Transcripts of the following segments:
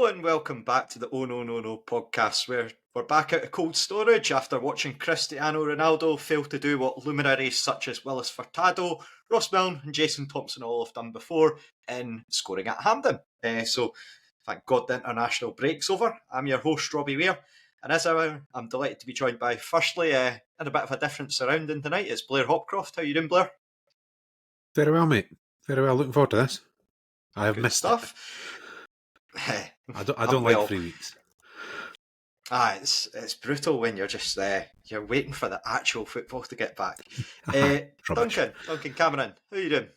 Hello and welcome back to the Oh No No No podcast, where we're back out of cold storage after watching Cristiano Ronaldo fail to do what luminaries such as Willis Furtado, Ross Milne and Jason Thompson all have done before in scoring at Hampden. So thank God the international break's over. I'm your host Robbie Weir, and as ever I'm delighted to be joined by, firstly, in a bit of a different surrounding tonight, it's Blair Hopcroft. How you doing, Blair? Very well, mate. Very well. Looking forward to this. I have Good missed stuff. I don't like 3 weeks. It's brutal when you're just you're waiting for the actual football to get back. Duncan Cameron, how you doing?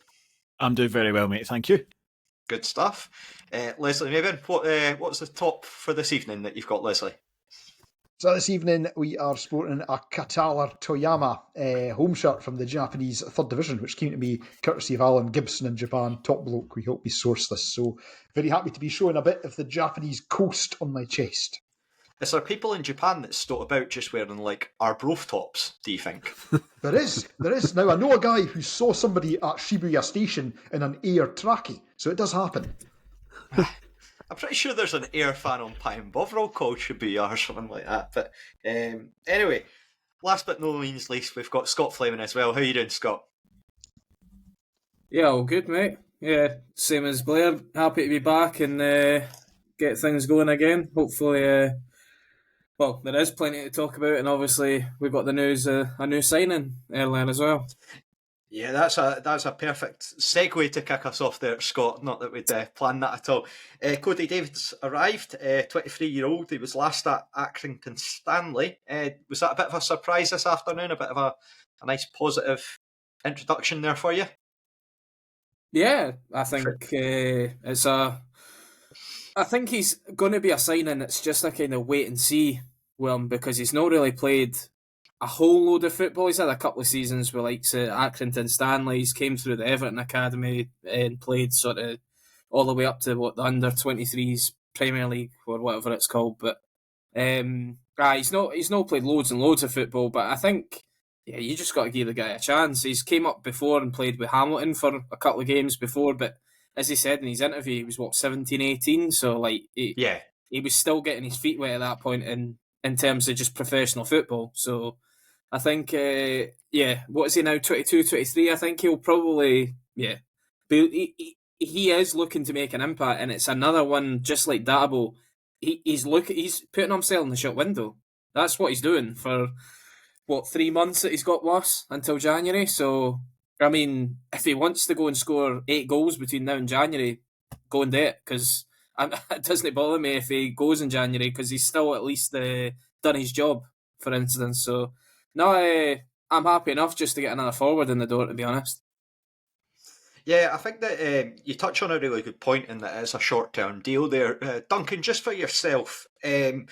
I'm doing very well, mate. Thank you. Good stuff. Leslie Maven, what's the top for this evening that you've got, Leslie? So this evening we are sporting a Katalar Toyama home shirt from the Japanese 3rd Division, which came to me courtesy of Alan Gibson in Japan. Top bloke, we hope he sourced this. So very happy to be showing a bit of the Japanese coast on my chest. Is there people in Japan that stoat about just wearing like Arbroath tops, do you think? There is. Now I know a guy who saw somebody at Shibuya Station in an Air trackie, so it does happen. I'm pretty sure there's an Air fan on Pine Bovril called Shibuya or something like that. But anyway, last but no means least, we've got Scott Fleming as well. How you doing, Scott? Yeah, all good, mate. Yeah, same as Blair. Happy to be back and get things going again. Hopefully, well, there is plenty to talk about, and obviously we've got the news, a new signing earlier as well. Yeah, that's a perfect segue to kick us off there, Scott. Not that we'd planned that at all. Cody Davids arrived, 23-year-old. He was last at Accrington Stanley. Was that a bit of a surprise this afternoon? A bit of a nice positive introduction there for you? Yeah, I think I think he's going to be a signing. It's just a kind of wait and see, because he's not really played a whole load of football. He's had a couple of seasons with Accrington Stanley. He's came through the Everton Academy and played sort of all the way up to the under-23s Premier League or whatever it's called. But he's not played loads and loads of football. But I think you just got to give the guy a chance. He's came up before and played with Hamilton for a couple of games before, but as he said in his interview, he was 17, 18, so he was still getting his feet wet at that point in terms of just professional football. So I think, what is he now, 22, 23? I think he'll probably, he is looking to make an impact, and it's another one, just like Dabo, he's putting himself in the shop window. That's what he's doing for, 3 months that he's got lost until January. So, I mean, if he wants to go and score 8 goals between now and January, go and do it, because it doesn't bother me if he goes in January, because he's still at least done his job, for instance. So, no, I'm happy enough just to get another forward in the door, to be honest. Yeah, I think that you touch on a really good point in that it's a short-term deal there. Duncan, just for yourself, do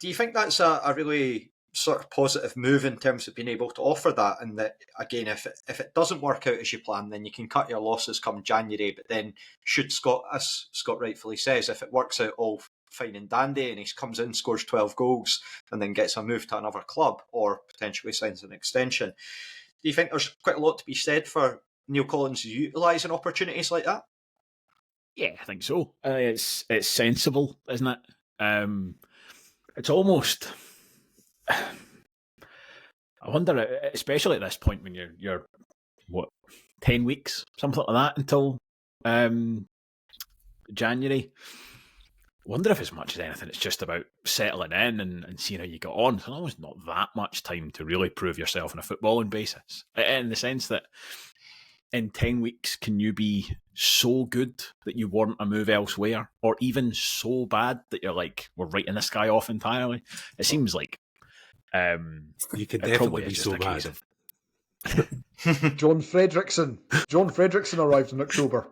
you think that's a really sort of positive move in terms of being able to offer that, and that again, if it doesn't work out as you plan, then you can cut your losses come January, but then as Scott rightfully says, if it works out all fine and dandy and he comes in, scores 12 goals and then gets a move to another club or potentially signs an extension, do you think there's quite a lot to be said for Neil Collins utilising opportunities like that? Yeah, I think so. It's sensible, isn't it? It's almost, I wonder, especially at this point when you're 10 weeks, something like that, until January. I wonder if as much as anything it's just about settling in and seeing how you get on. It's almost not that much time to really prove yourself on a footballing basis, in the sense that in 10 weeks can you be so good that you warrant a move elsewhere, or even so bad that you're like, we're writing this guy off entirely? It seems like you could definitely be so bad. John Fredrickson arrived in October.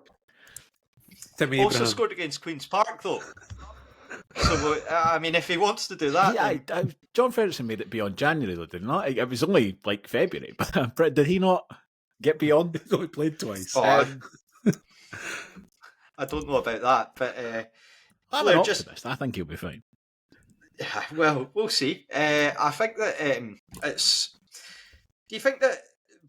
Also scored against Queen's Park, though. So, I mean, if he wants to do that... Yeah, John Fredrickson made it beyond January, though, did he not? It was only, February, but did he not get beyond? He's only played twice. I don't know about that, but... I'm an optimist. I think he'll be fine. Yeah, well, we'll see. I think that it's... Do you think that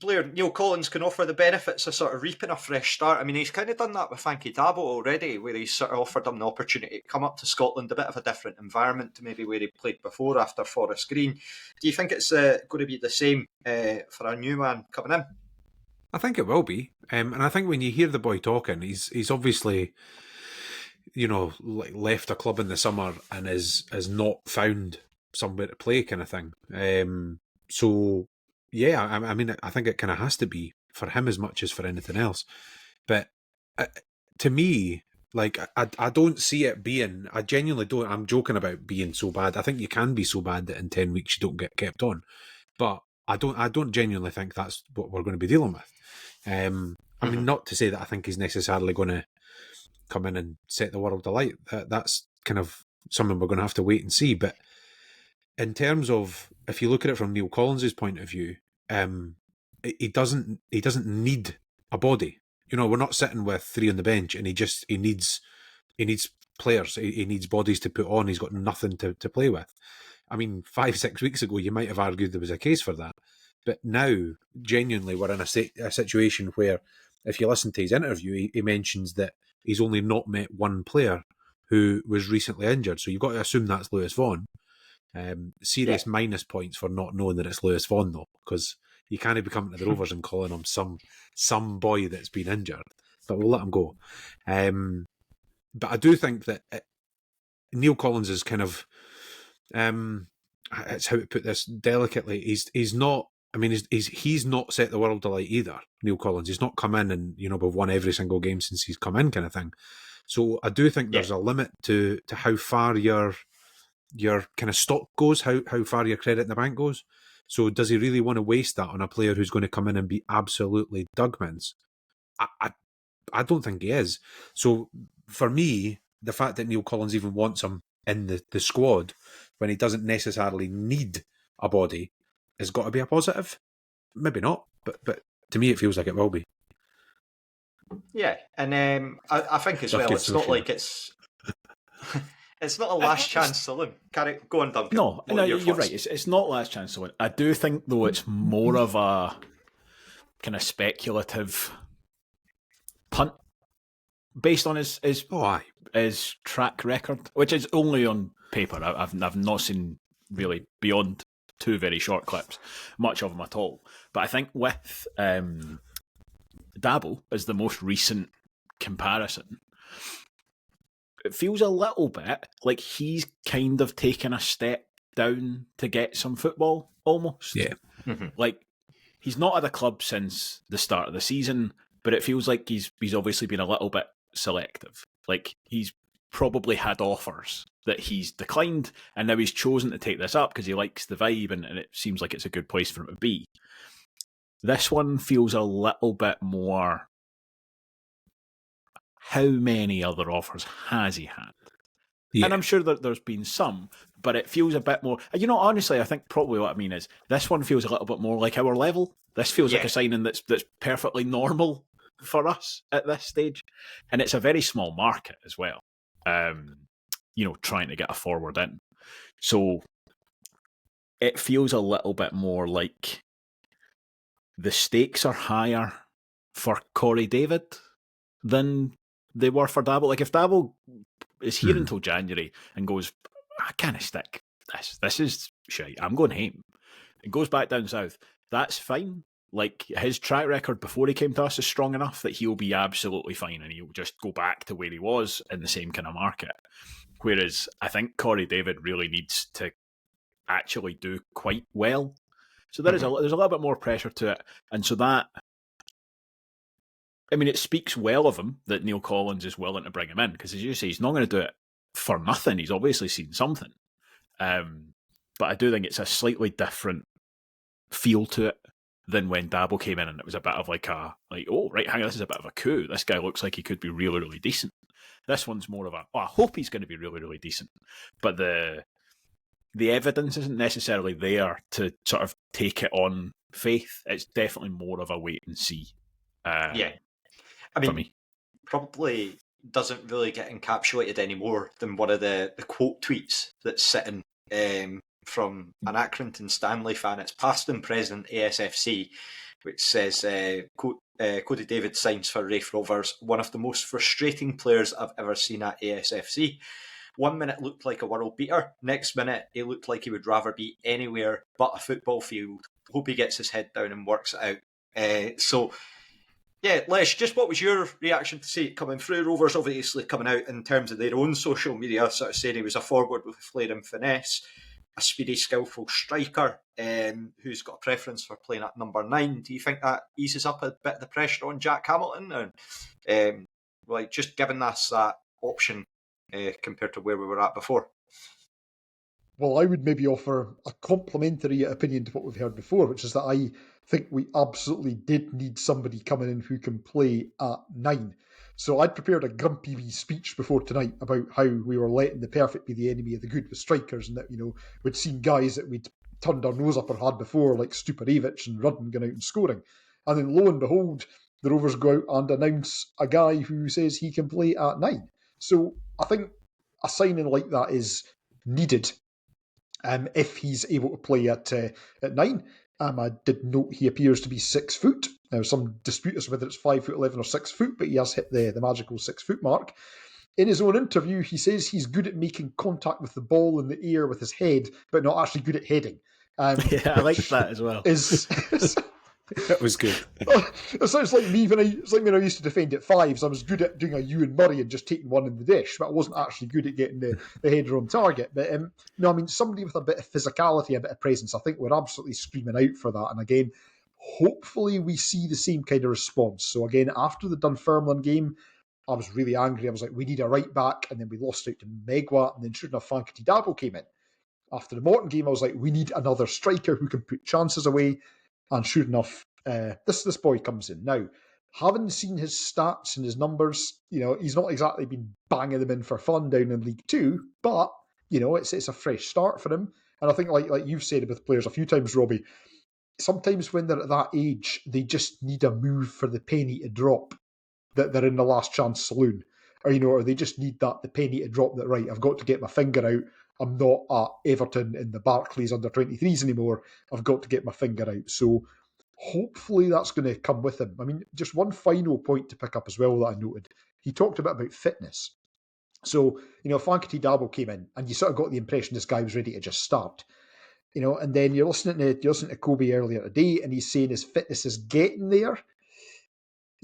Blair, Neil Collins can offer the benefits of sort of reaping a fresh start. I mean, he's kind of done that with Frankie Dabo already, where he's sort of offered him the opportunity to come up to Scotland, a bit of a different environment to maybe where he played before after Forest Green. Do you think it's going to be the same for a new man coming in? I think it will be. And I think when you hear the boy talking, he's obviously, left a club in the summer and has not found somewhere to play kind of thing. So, yeah, I mean, I think it kind of has to be for him as much as for anything else. But to me, like, I don't see it being, I genuinely don't, I'm joking about being so bad. I think you can be so bad that in 10 weeks you don't get kept on. But I don't genuinely think that's what we're going to be dealing with. I mean, not to say that I think he's necessarily going to come in and set the world alight. That's kind of something we're going to have to wait and see. But in terms of, if you look at it from Neil Collins' point of view, he doesn't need a body. We're not sitting with 3 on the bench, and he needs players. He needs bodies to put on. He's got nothing to play with. I mean, 5-6 weeks ago, you might have argued there was a case for that. But now, genuinely, we're in a situation where, if you listen to his interview, he mentions that he's only not met one player who was recently injured. So you've got to assume that's Lewis Vaughan. Serious minus points for not knowing that it's Lewis Vaughan, though, because you can't be coming to the Rovers and calling him some boy that's been injured. But we'll let him go. But I do think that Neil Collins is kind of, it's how to put this delicately. He's not. I mean, he's not set the world alight either. Neil Collins. He's not come in and we've won every single game since he's come in, kind of thing. So I do think there's a limit to how far your kind of stock goes, how far your credit in the bank goes. So does he really want to waste that on a player who's going to come in and be absolutely dugmans? I don't think he is. So for me, the fact that Neil Collins even wants him in the squad when he doesn't necessarily need a body has got to be a positive. Maybe not, but to me it feels like it will be. Yeah, and I think as well, it's not like it's it's not a last chance saloon. Go on, Duncan. No, you're right. It's not last chance saloon. I do think, though, it's more of a kind of speculative punt based on his track record, which is only on paper. I've not seen really beyond 2 very short clips, much of them at all. But I think with Dabo as the most recent comparison, it feels a little bit like he's kind of taken a step down to get some football, almost. Yeah. Like, he's not at the club since the start of the season, but it feels like he's obviously been a little bit selective. Like, he's probably had offers that he's declined, and now he's chosen to take this up because he likes the vibe and it seems like it's a good place for him to be. This one feels a little bit more, how many other offers has he had? Yeah. And I'm sure that there's been some, but it feels a bit more, honestly, I think probably what I mean is this one feels a little bit more like our level. This feels like a signing that's perfectly normal for us at this stage. And it's a very small market as well. Trying to get a forward in. So it feels a little bit more like the stakes are higher for Corey David than they were for Dabo. Like, if Dabo is here until January and goes, I can't stick this. This is shite. I'm going home. And goes back down south. That's fine. Like, his track record before he came to us is strong enough that he'll be absolutely fine and he'll just go back to where he was in the same kind of market. Whereas I think Corey David really needs to actually do quite well. So there's a little bit more pressure to it. And so that, I mean, it speaks well of him that Neil Collins is willing to bring him in, because as you say, he's not going to do it for nothing. He's obviously seen something. But I do think it's a slightly different feel to it than when Dabo came in and it was a bit of like, oh, right, hang on, this is a bit of a coup. This guy looks like he could be really, really decent. This one's more of I hope he's going to be really, really decent. But the evidence isn't necessarily there to sort of take it on faith. It's definitely more of a wait and see. I mean, for me, probably doesn't really get encapsulated any more than one of the quote tweets that's sitting from an Accrington Stanley fan. It's past and present ASFC. which says Cody David signs for Raith Rovers, one of the most frustrating players I've ever seen at ASFC. 1 minute looked like a world beater, next minute he looked like he would rather be anywhere but a football field. Hope he gets his head down and works it out. So, yeah, Les, just what was your reaction to see it coming through? Rovers obviously coming out in terms of their own social media, sort of saying he was a forward with flair and finesse, a speedy, skillful striker who's got a preference for playing at number 9. Do you think that eases up a bit of the pressure on Jack Hamilton? And just giving us that option compared to where we were at before? Well, I would maybe offer a complementary opinion to what we've heard before, which is that I think we absolutely did need somebody coming in who can play at 9. So I'd prepared a grumpy wee speech before tonight about how we were letting the perfect be the enemy of the good with strikers, and that, we'd seen guys that we'd turned our nose up or had before, like Stuparevic and Rudden, going out and scoring. And then lo and behold, the Rovers go out and announce a guy who says he can play at 9. So I think a signing like that is needed if he's able to play at 9. I did note he appears to be 6 foot. Now, some dispute as to whether it's 5'11" or 6 foot, but he has hit the magical 6 foot mark. In his own interview, he says he's good at making contact with the ball in the air with his head, but not actually good at heading. Yeah, I like that as well. That was good. It sounds like me when I used to defend at 5s. I was good at doing a Ewan Murray and just taking one in the dish, but I wasn't actually good at getting the header on target. But no, I mean, somebody with a bit of physicality, a bit of presence, I think we're absolutely screaming out for that. And again, hopefully we see the same kind of response. So again, after the Dunfermline game, I was really angry. I was like, we need a right back, and then we lost out to Megwa, and then sure enough, Fankety Dabo came in. After the Morton game, I was like, we need another striker who can put chances away. And sure enough, this boy comes in. Now, having seen his stats and his numbers, he's not exactly been banging them in for fun down in League 2, but, it's a fresh start for him. And I think, like you've said with players a few times, Robbie, sometimes when they're at that age, they just need a move for the penny to drop that they're in the last chance saloon. Or they just need the penny to drop that, right, I've got to get my finger out. I'm not at Everton in the Barclays under-23s anymore. I've got to get my finger out. So hopefully that's going to come with him. I mean, just one final point to pick up as well that I noted. He talked about fitness. So, Fankety Dabo came in and you sort of got the impression this guy was ready to just start. And then you're listening to Kobe earlier today and he's saying his fitness is getting there.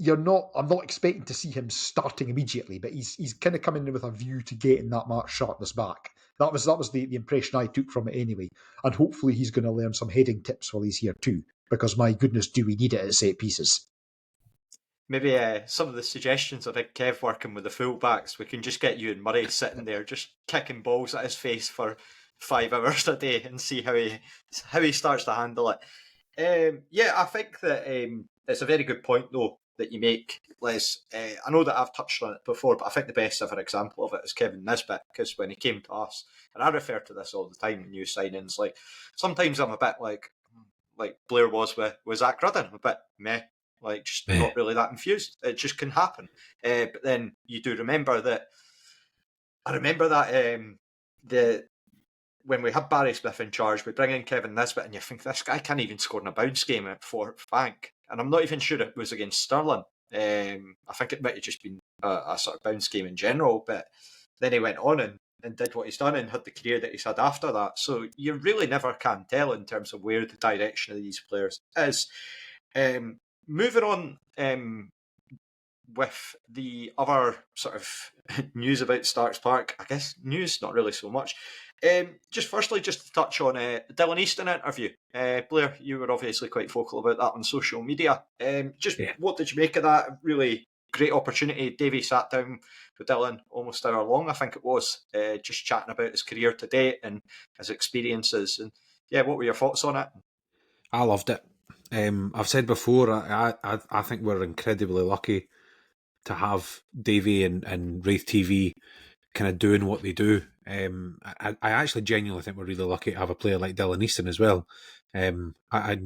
I'm not expecting to see him starting immediately, but he's kind of coming in with a view to getting that Mark sharpness back. That was the impression I took from it anyway. And hopefully he's going to learn some heading tips while he's here too, because my goodness, do we need it at set pieces. Maybe some of the suggestions of Big Kev working with the fullbacks, we can just get Ewan Murray sitting there just kicking balls at his face for 5 hours a day and see how he starts to handle it. I think that it's a very good point though that you make, Les. I know that I've touched on it before, but I think the best ever example of it is Kevin Nisbet, because when he came to us, and I refer to this all the time in new signings, like sometimes I'm a bit like Blair was with Zach Rudden, I'm a bit meh, like just not really that infused. It just can happen. But then you do remember that. I remember that when we had Barry Smith in charge, we bring in Kevin Nisbet, and you think this guy can't even score in a bounce game for Fank. And I'm not even sure it was against Stirling. I think it might have just been a sort of bounce game in general. But then he went on and did what he's done and had the career that he's had after that. So you really never can tell in terms of where the direction of these players is. Moving on with the other sort of news about Starks Park, I guess news, not really so much. Just firstly, just to touch on the Dylan Easton interview. Blair, you were obviously quite vocal about that on social media. What did you make of that? Really great opportunity. Davey sat down with Dylan almost an hour long, I think it was, just chatting about his career to date and his experiences. And what were your thoughts on it? I loved it. I've said before, I think we're incredibly lucky to have Davey and Raith TV kind of doing what they do. I actually genuinely think we're really lucky to have a player like Dylan Easton as well. I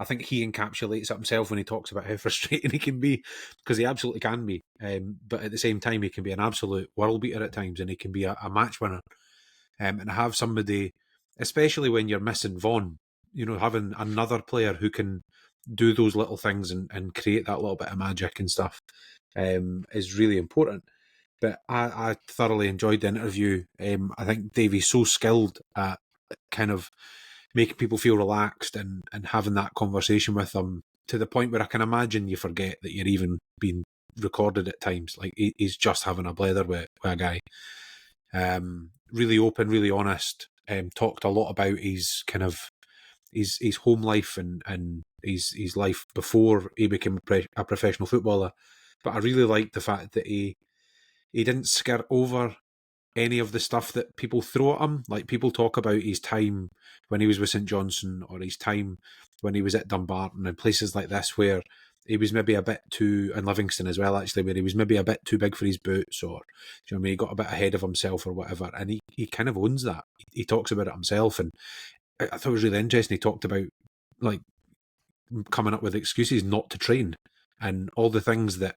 think he encapsulates it himself when he talks about how frustrating he can be, because he absolutely can be. But at the same time, he can be an absolute world beater at times, and he can be a match winner. And have somebody, especially when you're missing Vaughan, having another player who can do those little things and create that little bit of magic and stuff is really important. But I thoroughly enjoyed the interview. I think Davey's so skilled at kind of making people feel relaxed and having that conversation with them to the point where I can imagine you forget that you're even being recorded at times. Like he's just having a blether with a guy. Really open, really honest. Talked a lot about his kind of his home life and his life before he became a professional footballer. But I really liked the fact that he didn't skirt over any of the stuff that people throw at him. Like people talk about his time when he was with St Johnstone or his time when he was at Dumbarton and places like this where he was maybe a bit too, and Livingston as well actually, where he was maybe a bit too big for his boots, or do you know what I mean, he got a bit ahead of himself or whatever, and he kind of owns that. He talks about it himself, and I thought it was really interesting. He talked about like coming up with excuses not to train and all the things that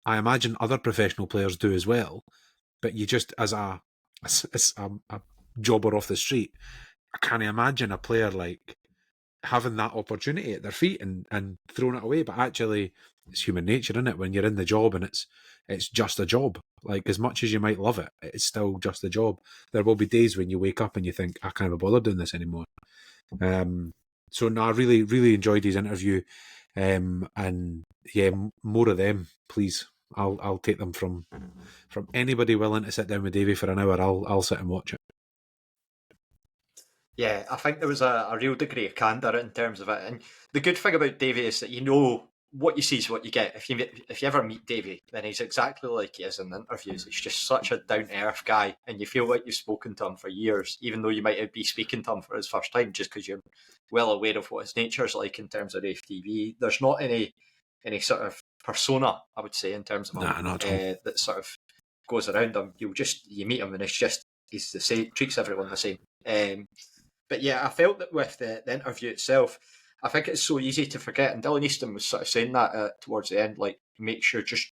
I imagine other professional players do as well, but you just as a jobber off the street, I can't imagine a player like having that opportunity at their feet and throwing it away. But actually, it's human nature, isn't it? When you're in the job and it's just a job. Like as much as you might love it, it's still just a job. There will be days when you wake up and you think, I can't be bothered doing this anymore. So no, I really, really enjoyed his interview. And yeah, more of them, please. I'll take them from anybody willing to sit down with Davey for an hour. I'll sit and watch it. Yeah, I think there was a real degree of candour in terms of it. And the good thing about Davey is that you know what you see is what you get. If you ever meet Davey, then he's exactly like he is in the interviews. He's just such a down-to-earth guy, and you feel like you've spoken to him for years, even though you might be speaking to him for his first time, just because you're well aware of what his nature's like in terms of Raith TV. There's not any sort of persona, I would say, in terms of him, that sort of goes around him. You meet him and he's the same, treats everyone the same. But yeah, I felt that with the interview itself, I think it's so easy to forget, and Dylan Easton was sort of saying that towards the end, like, make sure just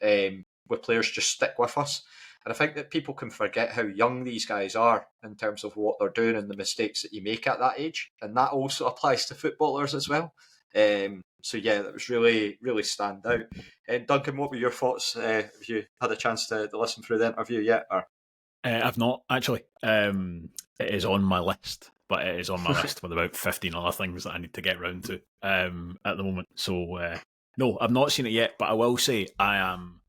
with players just stick with us. And I think that people can forget how young these guys are in terms of what they're doing and the mistakes that you make at that age. And that also applies to footballers as well. So yeah, that was really, really stand out. Duncan, what were your thoughts? Have you had a chance to listen through the interview yet? Or? I've not, actually. It is on my list, but it is on my list with about 15 other things that I need to get round to at the moment. So, no, I've not seen it yet, but I will say I am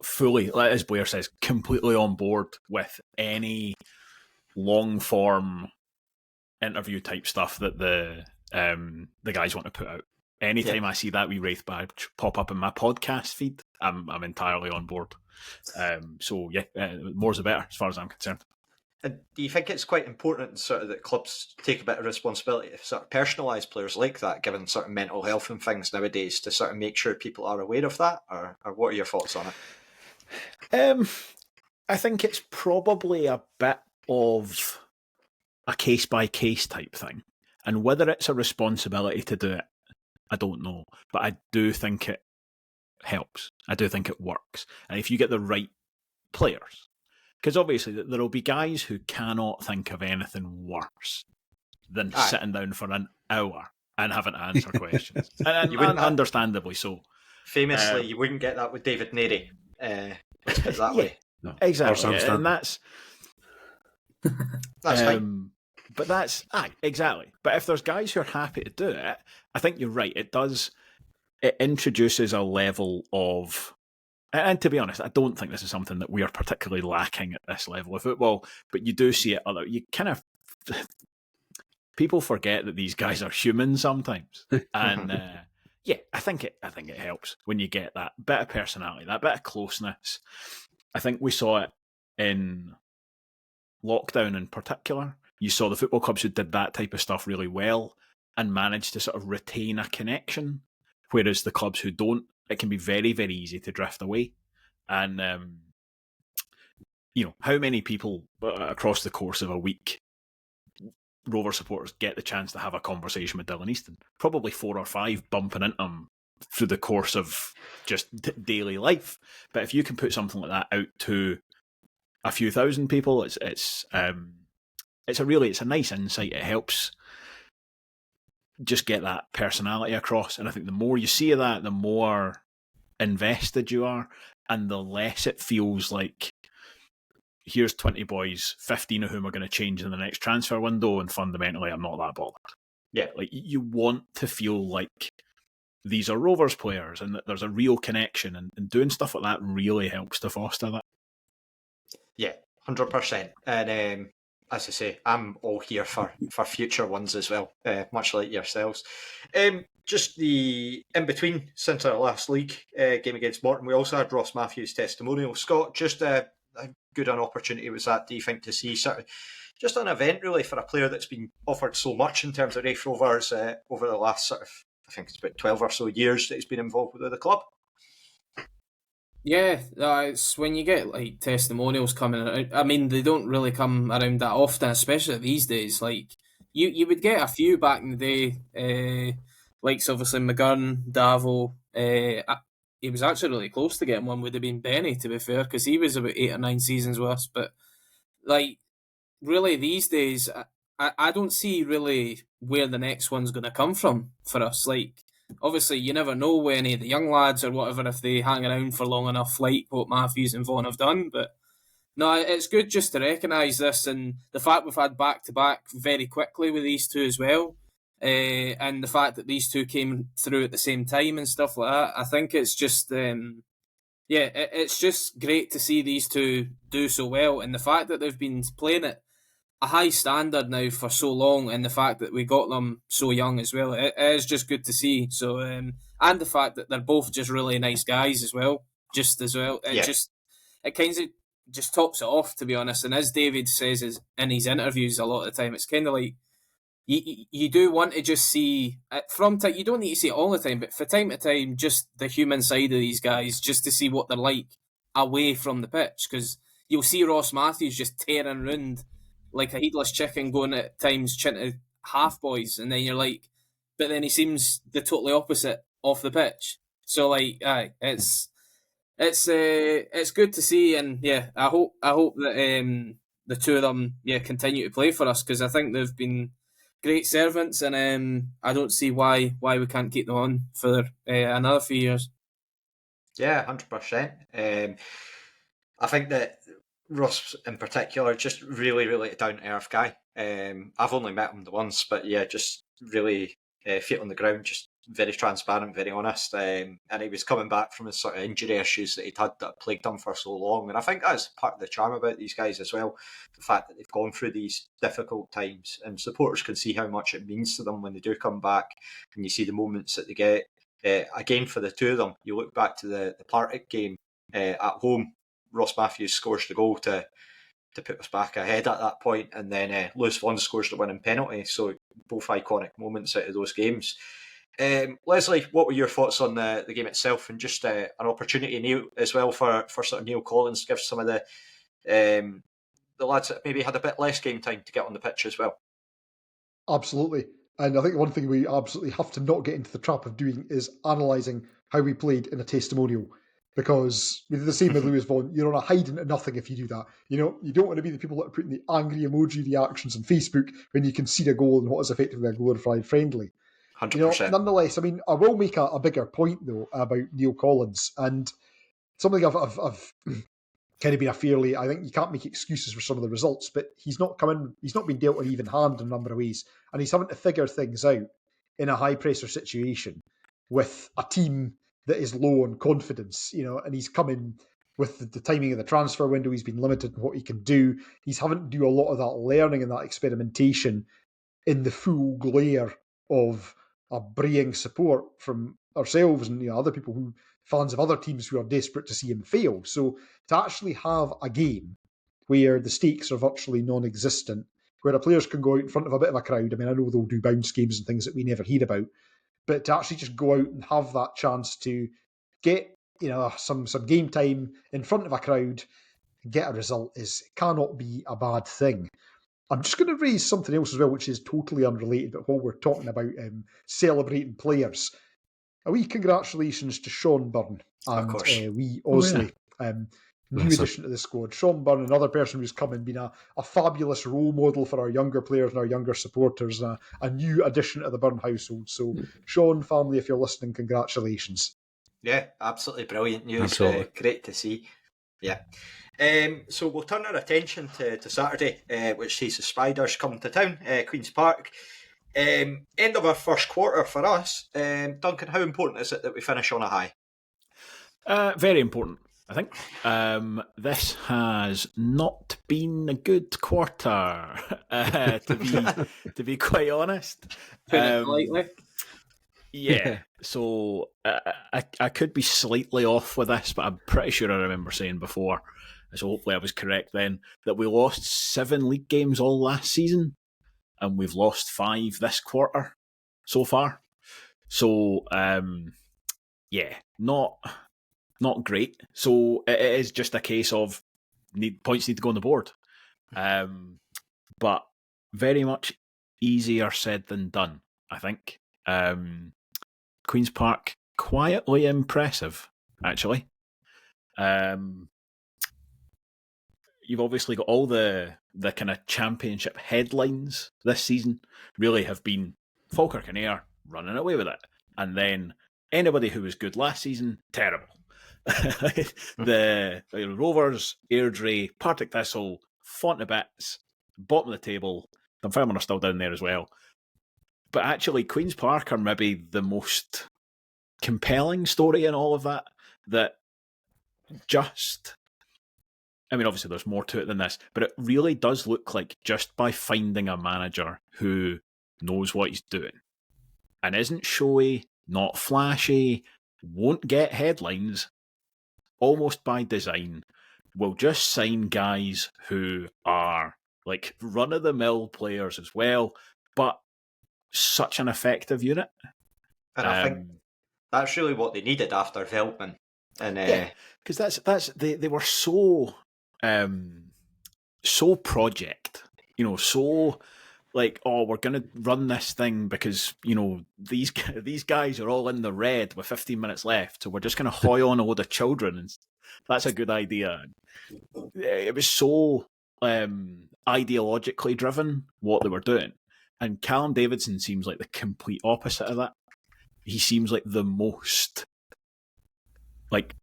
fully, as Blair says, completely on board with any long-form interview type stuff that the guys want to put out. Anytime I see that wee Raith badge pop up in my podcast feed, I'm entirely on board. So yeah, more's the better as far as I'm concerned. And do you think it's quite important sort of that clubs take a bit of responsibility to sort of personalise players like that, given sort of mental health and things nowadays, to sort of make sure people are aware of that? Or what are your thoughts on it? I think it's probably a bit of a case-by-case type thing. And whether it's a responsibility to do it, I don't know. But I do think it helps. I do think it works. And if you get the right players, because obviously there will be guys who cannot think of anything worse than sitting down for an hour and having to answer questions. And understandably so. Famously, you wouldn't get that with David Neary. Let's put it that way. No. Exactly. And that's fine. But that's exactly. But if there's guys who are happy to do it, I think you're right. It introduces a level of, and to be honest, I don't think this is something that we are particularly lacking at this level of football. But you do see it. You kind of people forget that these guys are human sometimes, and yeah, I think it helps when you get that bit of personality, that bit of closeness. I think we saw it in lockdown in particular. You saw the football clubs who did that type of stuff really well and managed to sort of retain a connection, whereas the clubs who don't, it can be very, very easy to drift away. And, how many people across the course of a week, Rover supporters get the chance to have a conversation with Dylan Easton? Probably 4 or 5 bumping into him through the course of just daily life. But if you can put something like that out to a few thousand people, it's a nice insight. It helps just get that personality across. And I think the more you see of that, the more invested you are, and the less it feels like here's 20 boys, 15 of whom are going to change in the next transfer window, and fundamentally I'm not that bothered. Yeah. Like, you want to feel like these are Rovers players and that there's a real connection, and doing stuff like that really helps to foster that. Yeah, 100%. And as I say, I'm all here for future ones as well, much like yourselves. Just the in-between since our last league game against Morton, we also had Ross Matthews' testimonial. Scott, just how good an opportunity was that, do you think, to see sort of just an event really for a player that's been offered so much in terms of Raith Rovers over the last sort of, I think it's about 12 or so years that he's been involved with the club? Yeah, it's when you get like testimonials coming around. I mean, they don't really come around that often, especially these days. Like you would get a few back in the day, like obviously McGurn, Davo. He was actually really close to getting one. Would have been Benny, to be fair, because he was about 8 or 9 seasons with us. But like really these days, I don't see really where the next one's going to come from for us. Like, obviously, you never know when any of the young lads or whatever, if they hang around for long enough, like what Matthews and Vaughan have done. But no, it's good just to recognise this, and the fact we've had back-to-back very quickly with these two as well, and the fact that these two came through at the same time and stuff like that. I think it's just, it's just great to see these two do so well, and the fact that they've been playing it a high standard now for so long, and the fact that we got them so young as well, it is just good to see. So, and the fact that they're both just really nice guys as well, it kind of just tops it off, to be honest. And as David says in his interviews a lot of the time, it's kind of like you do want to just see from time. You don't need to see it all the time, but for time to time, just the human side of these guys, just to see what they're like away from the pitch, because you'll see Ross Matthews just tearing around like a heedless chicken, going at times trying to half boys, and then you're like, but then he seems the totally opposite off the pitch. So like, it's good to see, and yeah, I hope that the two of them continue to play for us, because I think they've been great servants, and I don't see why we can't keep them on for another few years. Yeah, 100%. I think that Ross in particular, just really, really down to earth guy. I've only met him the once, but yeah, just really feet on the ground, just very transparent, very honest. And he was coming back from his sort of injury issues that he'd had that plagued him for so long. And I think that's part of the charm about these guys as well. The fact that they've gone through these difficult times, and supporters can see how much it means to them when they do come back, and you see the moments that they get. Again, for the two of them, you look back to the Partick game at home. Ross Matthews scores the goal to put us back ahead at that point, and then Lewis Vaughan scores the winning penalty. So both iconic moments out of those games. Leslie, what were your thoughts on the game itself, and just an opportunity, Neil, as well for sort of Neil Collins to give some of the lads that maybe had a bit less game time to get on the pitch as well? Absolutely. And I think one thing we absolutely have to not get into the trap of doing is analysing how we played in a testimonial. Because we did the same with Lewis Vaughan. You're on a hiding to nothing if you do that. You know, you don't want to be the people that are putting the angry emoji reactions on Facebook when you can see a goal and what is effectively a glorified friendly. 100%. You know, nonetheless, I mean, I will make a bigger point though about Neil Collins, and something I've kind of been I think you can't make excuses for some of the results, but he's not been dealt an even hand in a number of ways, and he's having to figure things out in a high pressure situation with a team that is low on confidence, you know, and he's coming with the timing of the transfer window. He's been limited in what he can do. He's having to do a lot of that learning and that experimentation in the full glare of a braying support from ourselves and, you know, other people who, fans of other teams who are desperate to see him fail. So to actually have a game where the stakes are virtually non-existent, where the players can go out in front of a bit of a crowd. I mean, I know they'll do bounce games and things that we never hear about, but to actually just go out and have that chance to get, you know, some game time in front of a crowd, get a result, cannot be a bad thing. I'm just going to raise something else as well, which is totally unrelated, but while we're talking about celebrating players, a wee congratulations to Sean Byrne and wee Osley. new That's addition to the squad. Sean Byrne, another person who's come and been a fabulous role model for our younger players and our younger supporters, a new addition to the Byrne household. So, Sean, family, if you're listening, congratulations. Yeah, absolutely brilliant news. Absolutely. Great to see. Yeah. So we'll turn our attention to Saturday, which sees the Spiders come to town, Queen's Park. End of our first quarter for us. Duncan, how important is it that we finish on a high? Very important, I think. This has not been a good quarter, to be quite honest. Put it politely. Yeah. So I could be slightly off with this, but I'm pretty sure I remember saying before, so hopefully I was correct then, that we lost 7 league games all last season, and we've lost 5 this quarter so far. So yeah, not great. So it is just a case of points need to go on the board. But very much easier said than done, I think. Queen's Park, quietly impressive, actually. You've obviously got all the kind of championship headlines this season really have been Falkirk and Ayr running away with it. And then anybody who was good last season, terrible. The Rovers, Airdrie, Partick Thistle, Font of Bits, bottom of the table. Dunfermline are still down there as well. But actually, Queen's Park are maybe the most compelling story in all of that. That just, I mean, obviously there's more to it than this, but it really does look like just by finding a manager who knows what he's doing and isn't showy, not flashy, won't get headlines, almost by design, will just sign guys who are like run-of-the-mill players as well, but such an effective unit. And I think that's really what they needed after Veltman. And yeah, because that's they were so project, so like, oh, we're going to run this thing because these guys are all in the red with 15 minutes left, so we're just going to hoy on a load of children, and that's a good idea. It was so ideologically driven what they were doing. And Callum Davidson seems like the complete opposite of that. He seems like the most like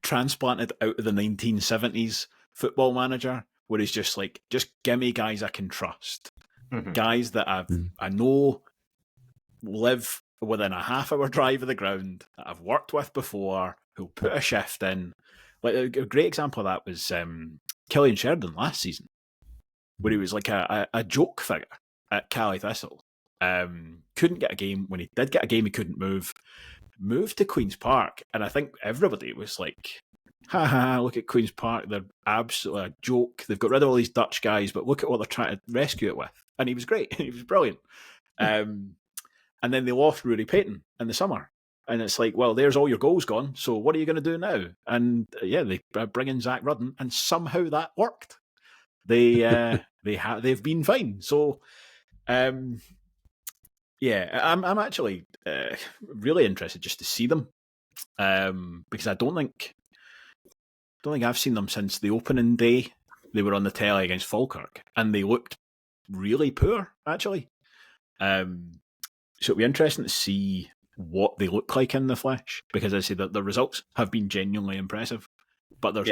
transplanted out of the 1970s football manager, where he's just like, just give me guys I can trust. Mm-hmm. Guys that I know live within a half-hour drive of the ground, that I've worked with before, who'll put a shift in. Like a great example of that was Killian Sheridan last season, where he was like a joke figure at Cali Thistle. Couldn't get a game. When he did get a game, he couldn't move. Moved to Queen's Park, and I think everybody was like, ha ha, look at Queen's Park, they're absolutely a joke. They've got rid of all these Dutch guys, but look at what they're trying to rescue it with. And he was great. He was brilliant. And then they lost Rudy Payton in the summer. And it's like, well, there's all your goals gone, so what are you going to do now? And yeah, they bring in Zach Rudden, and somehow that worked. They've been fine. So yeah, I'm actually really interested just to see them, because I don't think I've seen them since the opening day. They were on the telly against Falkirk, and they looked really poor, actually. So it'll be interesting to see what they look like in the flesh, because I say that the results have been genuinely impressive, but there's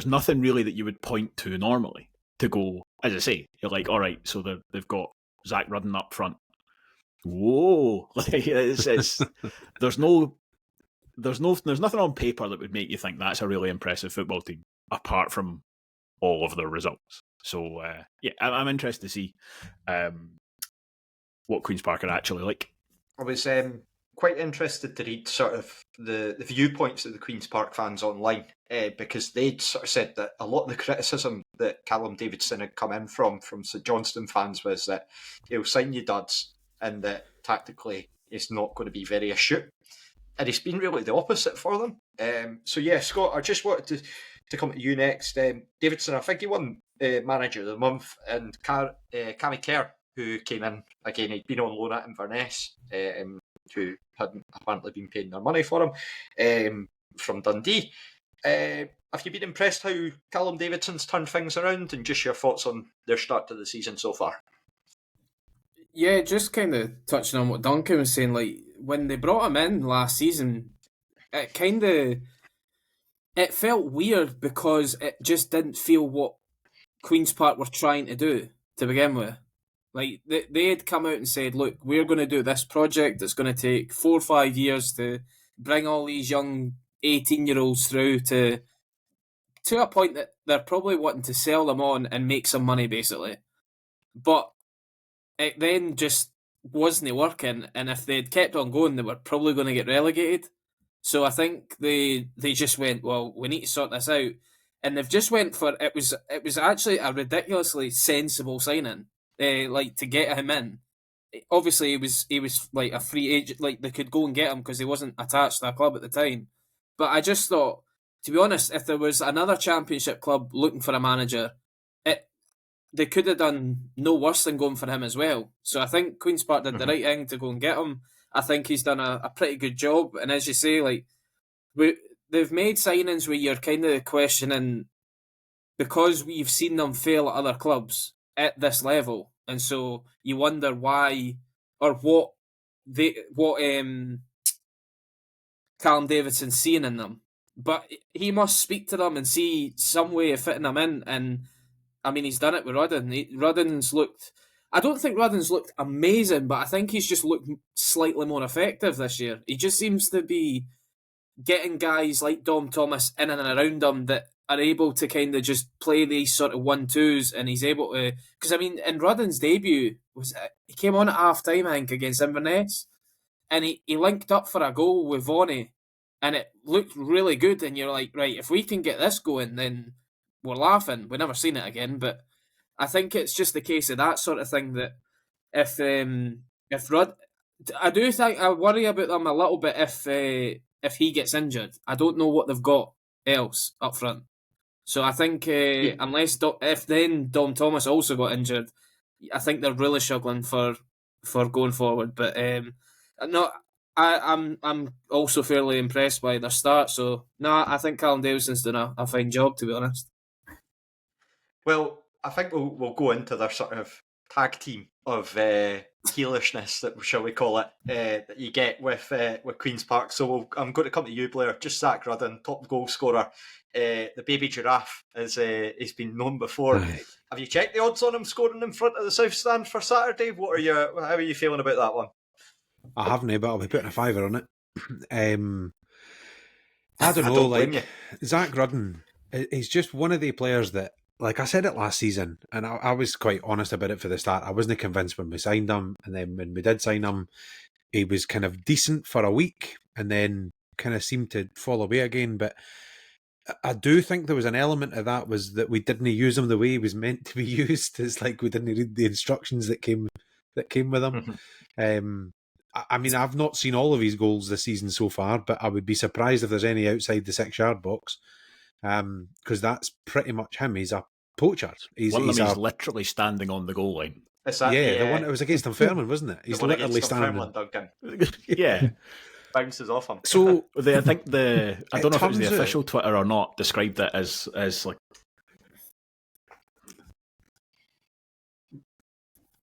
nothing really that you would point to normally to go, as I say, you're like, all right, so they've got Zach Rudden up front. Whoa! There's nothing on paper that would make you think that's a really impressive football team, apart from all of their results. So yeah, I'm interested to see what Queen's Park are actually like. I was quite interested to read sort of the viewpoints of the Queen's Park fans online, because they'd sort of said that a lot of the criticism that Callum Davidson had come in from St Johnstone fans was that he'll sign you duds and that tactically he's not going to be very astute. And he's been really the opposite for them. So yeah, Scott, I just wanted to come to you next. Davidson, I think he won Manager of the Month, and Cammy Kerr, who came in, again, he'd been on loan at Inverness, who hadn't apparently been paying their money for him. from Dundee. Have you been impressed how Callum Davidson's turned things around, and just your thoughts on their start to the season so far? Yeah, just kind of touching on what Duncan was saying, like when they brought him in last season, it felt weird because it just didn't feel what Queen's Park were trying to do to begin with. Like they had come out and said, look, we're going to do this project that's going to take 4 or 5 years to bring all these young 18-year-olds through to a point that they're probably wanting to sell them on and make some money, basically. But it then just wasn't working, and if they'd kept on going, they were probably going to get relegated. So I think they just went, well, we need to sort this out, and they've just went for it was actually a ridiculously sensible signing, like to get him in. Obviously, he was like a free agent, like they could go and get him because he wasn't attached to a club at the time. But I just thought, to be honest, if there was another Championship club looking for a manager, they could have done no worse than going for him as well. So I think Queen's Park did the right thing to go and get him. I think he's done a pretty good job. And as you say, like they've made signings where you're kind of questioning, because we've seen them fail at other clubs at this level, and so you wonder why or what Callum Davidson's seeing in them. But he must speak to them and see some way of fitting them in. And I mean, he's done it with Rudden. Rudden's looked... I don't think Rudden's looked amazing, but I think he's just looked slightly more effective this year. He just seems to be getting guys like Dom Thomas in and around him that are able to kind of just play these sort of 1-2s, and he's able to... Because, I mean, in Rudden's debut, he came on at half-time, I think, against Inverness, and he linked up for a goal with Vonnie, and it looked really good, and you're like, right, if we can get this going, then we're laughing. We've never seen it again, but I think it's just the case of that sort of thing that if I do think I worry about them a little bit if he gets injured. I don't know what they've got else up front. So I think if then Dom Thomas also got injured, I think they're really struggling for going forward. But I'm also fairly impressed by their start. So I think Callum Davidson's done a fine job, to be honest. Well, I think we'll go into their sort of tag team of heelishness, that shall we call it, that you get with Queen's Park. So I'm going to come to you, Blair. Just Zach Rudden, top goal scorer, the baby giraffe, as he's been known before. Right. Have you checked the odds on him scoring in front of the South Stand for Saturday? How are you feeling about that one? I haven't, but I'll be putting a fiver on it. I don't know, blame you. Zach Rudden, he's just one of the players that, like I said it last season, and I was quite honest about it for the start. I wasn't convinced when we signed him, and then when we did sign him, he was kind of decent for a week, and then kind of seemed to fall away again. But I do think there was an element of that was that we didn't use him the way he was meant to be used. It's like we didn't read the instructions that came with him. I mean, I've not seen all of his goals this season so far, but I would be surprised if there's any outside the 6-yard box, because that's pretty much him. He's a poacher. He's literally standing on the goal line. The one that was against Dunfermline, wasn't it? He's literally standing. Duncan. Yeah. Bounces off him. So I think I don't know if it was the official Twitter or not, described it as like...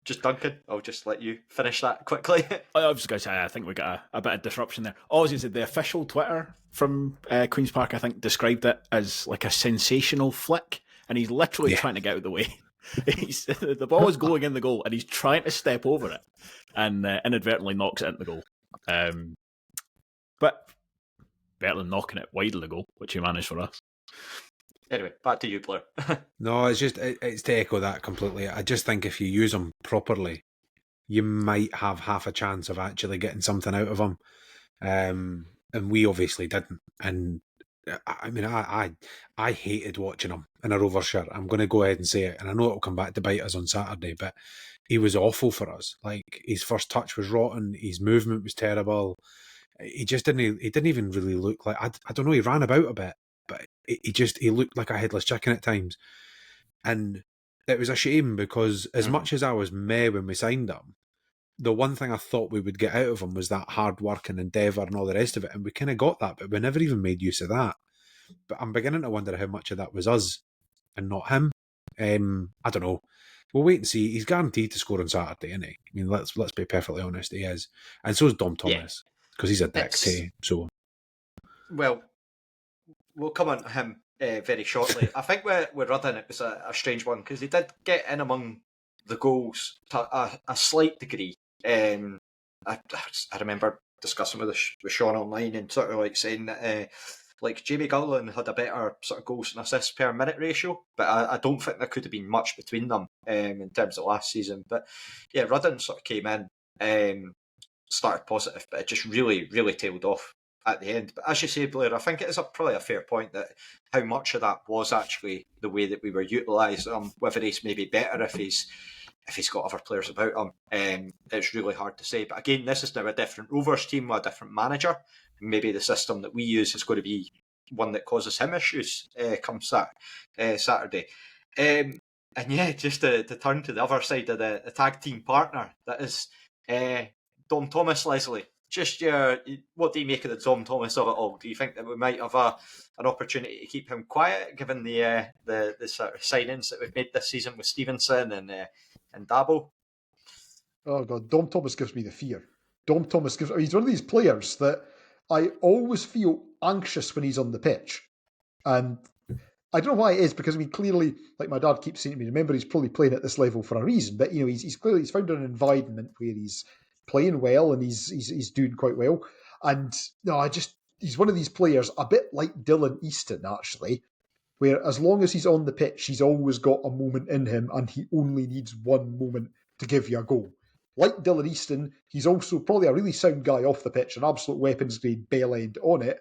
Just Duncan, I'll just let you finish that quickly. I was going to say, I think we got a bit of disruption there. I was going to say, the official Twitter from Queen's Park, I think, described it as like a sensational flick, and he's literally trying to get out of the way. The ball is going in the goal, and he's trying to step over it, and inadvertently knocks it into the goal. But better than knocking it wide of the goal, which he managed for us. Anyway, back to you, Blair. No, it's to echo that completely. I just think if you use them properly, you might have half a chance of actually getting something out of them. And we obviously didn't. And I mean, I hated watching him in a Rovers shirt. I'm going to go ahead and say it, and I know it'll come back to bite us on Saturday, but he was awful for us. Like, his first touch was rotten, his movement was terrible. He didn't even really look like, I don't know, he ran about a bit, but he looked like a headless chicken at times. And it was a shame, because as much as I was meh when we signed him, the one thing I thought we would get out of him was that hard work and endeavour and all the rest of it, and we kind of got that, but we never even made use of that. But I'm beginning to wonder how much of that was us and not him. I don't know. We'll wait and see. He's guaranteed to score on Saturday, isn't he? I mean, let's be perfectly honest, he is. And so is Dom Thomas, because he's a dick too. So, well, we'll come on to him very shortly. I think with Rudden, it was a strange one, because he did get in among the goals to a slight degree. I remember discussing with Sean online and sort of like saying that like Jamie Gullen had a better sort of goals and assists per minute ratio, but I don't think there could have been much between them in terms of last season. But yeah, Rudden sort of came in, started positive, but it just really, really tailed off at the end. But as you say, Blair, I think it is probably a fair point that how much of that was actually the way that we were utilised. Whether he's maybe better if he's got other players about him, it's really hard to say. But again, this is now a different Rovers team with a different manager. Maybe the system that we use is going to be one that causes him issues come Saturday. And yeah, just to turn to the other side of the tag team partner, that is Dom Thomas, Leslie. Just what do you make of the Dom Thomas of it all? Do you think that we might have an opportunity to keep him quiet, given the sort of signings that we've made this season with Stevenson and Dabo? Oh God, Dom Thomas gives me the fear. Dom Thomas he's one of these players that I always feel anxious when he's on the pitch. And I don't know why it is, because I mean, clearly, like my dad keeps saying to me, remember, he's probably playing at this level for a reason. But you know, he's clearly found an environment where he's playing well and he's doing quite well. And no, he's one of these players, a bit like Dylan Easton, actually, where as long as he's on the pitch, he's always got a moment in him, and he only needs one moment to give you a goal. Like Dylan Easton, he's also probably a really sound guy off the pitch, an absolute weapons grade bell end on it.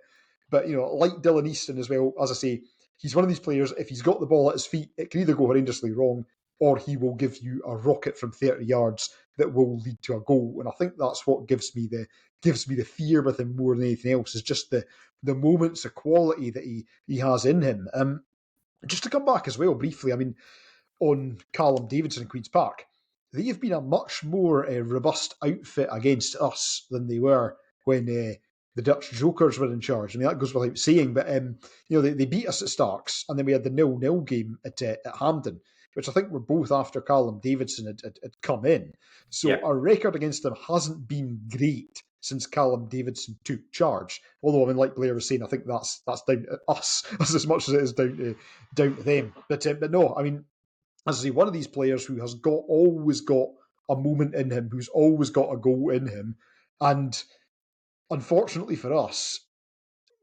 But you know, like Dylan Easton as well, as I say, he's one of these players, if he's got the ball at his feet, it can either go horrendously wrong, or he will give you a rocket from 30 yards that will lead to a goal. And I think that's what gives me the fear with him more than anything else, is just the moments of quality that he has in him. Just to come back as well briefly, I mean, on Callum Davidson and Queen's Park, they have been a much more robust outfit against us than they were when the Dutch Jokers were in charge. I mean, that goes without saying, but you know, they beat us at Starks, and then we had the 0-0 game at Hampden, which I think were both after Callum Davidson had come in. So our record against them hasn't been great since Callum Davidson took charge. Although, I mean, like Blair was saying, I think that's down to us as much as it is down to them. But no, I mean, as I say, one of these players who has always got a moment in him, who's always got a goal in him. And unfortunately for us,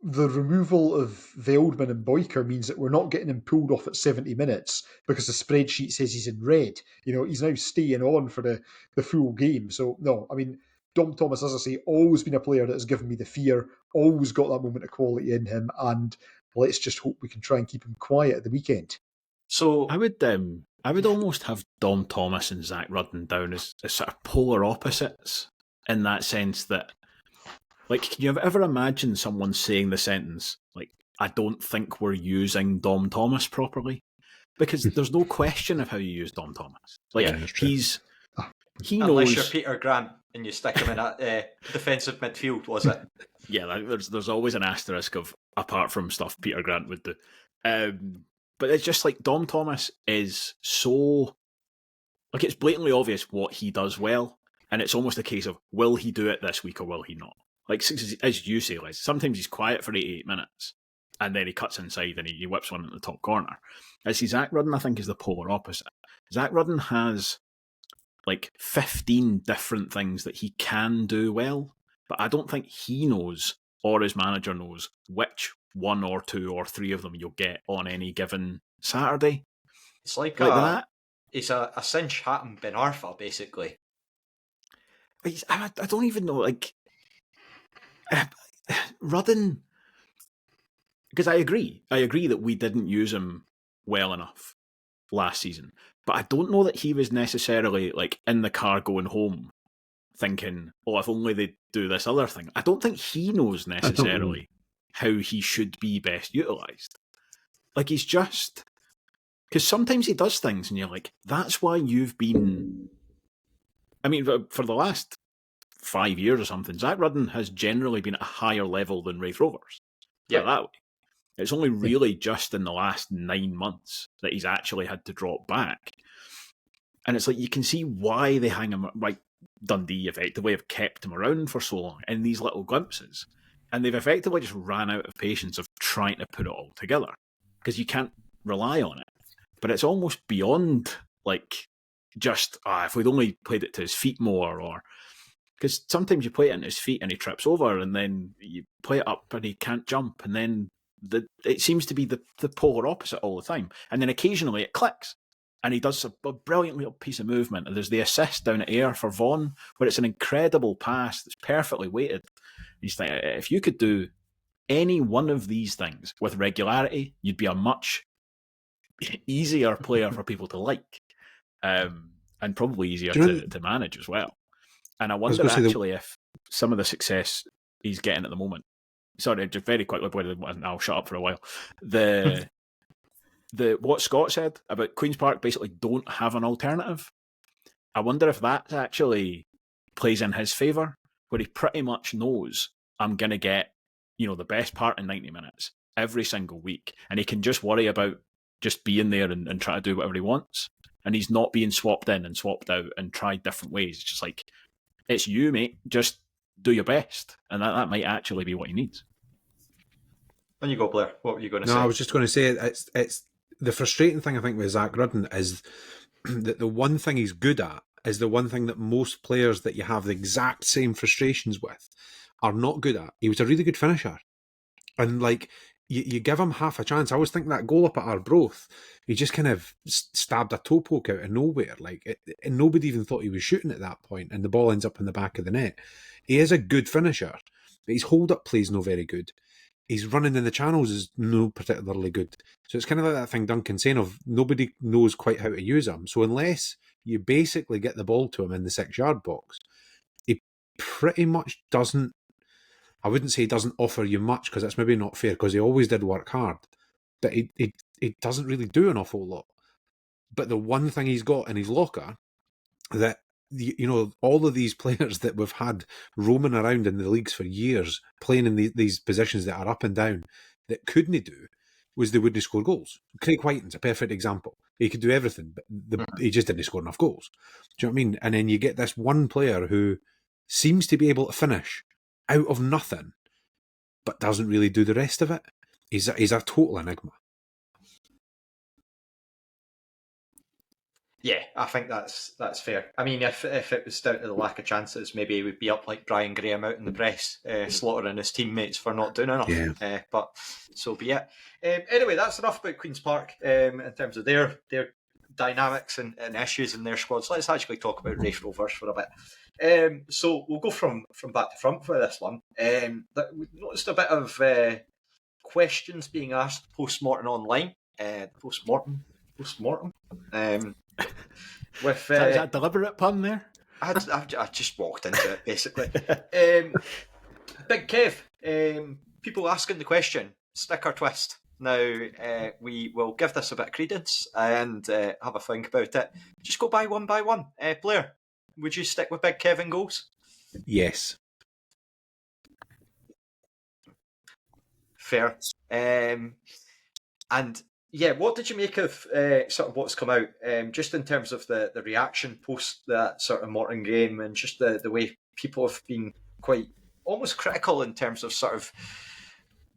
the removal of Veldman and Boyker means that we're not getting him pulled off at 70 minutes because the spreadsheet says he's in red. You know, he's now staying on for the full game. So, no, I mean, Dom Thomas, as I say, always been a player that has given me the fear, always got that moment of quality in him, and let's just hope we can try and keep him quiet at the weekend. So I would almost have Dom Thomas and Zach Rudden down as sort of polar opposites, in that sense that, like, can you ever imagine someone saying the sentence, like, I don't think we're using Dom Thomas properly? Because there's no question of how you use Dom Thomas. Like, he knows... Unless you're Peter Grant and you stick him in a defensive midfield, was it? Yeah, there's always an asterisk of, apart from stuff Peter Grant would do. But it's just like Dom Thomas is so... Like, it's blatantly obvious what he does well, and it's almost a case of, will he do it this week or will he not? Like, as you say, Les, sometimes he's quiet for 88 minutes, and then he cuts inside and he whips one in the top corner. I see Zach Rudden, I think, is the polar opposite. Zach Rudden has, like, 15 different things that he can do well, but I don't think he knows, or his manager knows, which one or two or three of them you'll get on any given Saturday. It's like that. It's a cinch Hatton Ben Arfa, basically. I don't even know, like... Rudden... Because I agree that we didn't use him well enough last season, but I don't know that he was necessarily, like, in the car going home thinking, oh, if only they do this other thing. I don't think he knows necessarily how he should be best utilised. Like, he's just... Because sometimes he does things and you're like, that's why you've been... I mean, for the last 5 years or something, Zach Rudden has generally been at a higher level than Raith Rovers. Put it that way. It's only really just in the last 9 months that he's actually had to drop back. And it's like, you can see why they hang him, like Dundee effectively have kept him around for so long in these little glimpses. And they've effectively just ran out of patience of trying to put it all together. Because you can't rely on it. But it's almost beyond, like, just, if we'd only played it to his feet more, or... Because sometimes you play it into his feet and he trips over, and then you play it up and he can't jump, and then it seems to be the polar opposite all the time. And then occasionally it clicks, and he does a brilliant little piece of movement. And there's the assist down at air for Vaughan, where it's an incredible pass that's perfectly weighted. You think, if you could do any one of these things with regularity, you'd be a much easier player for people to like, and probably easier to manage as well. And I wonder actually if some of the success he's getting at the moment. Sorry, just very quickly, and I'll shut up for a while. The what Scott said about Queen's Park basically don't have an alternative. I wonder if that actually plays in his favour, where he pretty much knows I'm going to get, the best part in 90 minutes every single week, and he can just worry about just being there and try to do whatever he wants, and he's not being swapped in and swapped out and tried different ways. It's just like, it's you, mate. Just do your best, and that might actually be what he needs. When you go, Blair, what were you going to say? No, I was just going to say it's the frustrating thing I think with Zach Rudden is that the one thing he's good at is the one thing that most players that you have the exact same frustrations with are not good at. He was a really good finisher, and like you give him half a chance. I always think that goal up at Arbroath, he just kind of stabbed a toe poke out of nowhere. And nobody even thought he was shooting at that point, and the ball ends up in the back of the net. He is a good finisher, but his hold-up play is no very good. His running in the channels is no particularly good. So it's kind of like that thing Duncan saying of nobody knows quite how to use him. So unless you basically get the ball to him in the 6-yard box, he pretty much doesn't, I wouldn't say he doesn't offer you much, because that's maybe not fair, because he always did work hard. But he doesn't really do an awful lot. But the one thing he's got in his locker that, all of these players that we've had roaming around in the leagues for years, playing in these positions that are up and down, that couldn't do, was they wouldn't score goals. Craig Whiting's a perfect example. He could do everything, but he just didn't score enough goals. Do you know what I mean? And then you get this one player who seems to be able to finish out of nothing, but doesn't really do the rest of it. He's a total enigma. Yeah, I think that's fair. I mean, if it was down to the lack of chances, maybe he would be up like Brian Graham out in the press, slaughtering his teammates for not doing enough. Yeah. But so be it. Anyway, that's enough about Queen's Park in terms of their dynamics and issues in their squads. Let's actually talk about Raith Rovers for a bit. So we'll go from back to front for this one. We noticed a bit of questions being asked post-mortem online. Post-mortem. With, is that a deliberate pun there? I just walked into it, basically. Big Kev, people asking the question, stick or twist. Now, we will give this a bit of credence and have a think about it. Just go by one. Blair, would you stick with Big Kev in goals? Yes. Fair. And yeah, what did you make of sort of what's come out, just in terms of the reaction post that sort of Morton game, and just the way people have been quite almost critical in terms of sort of,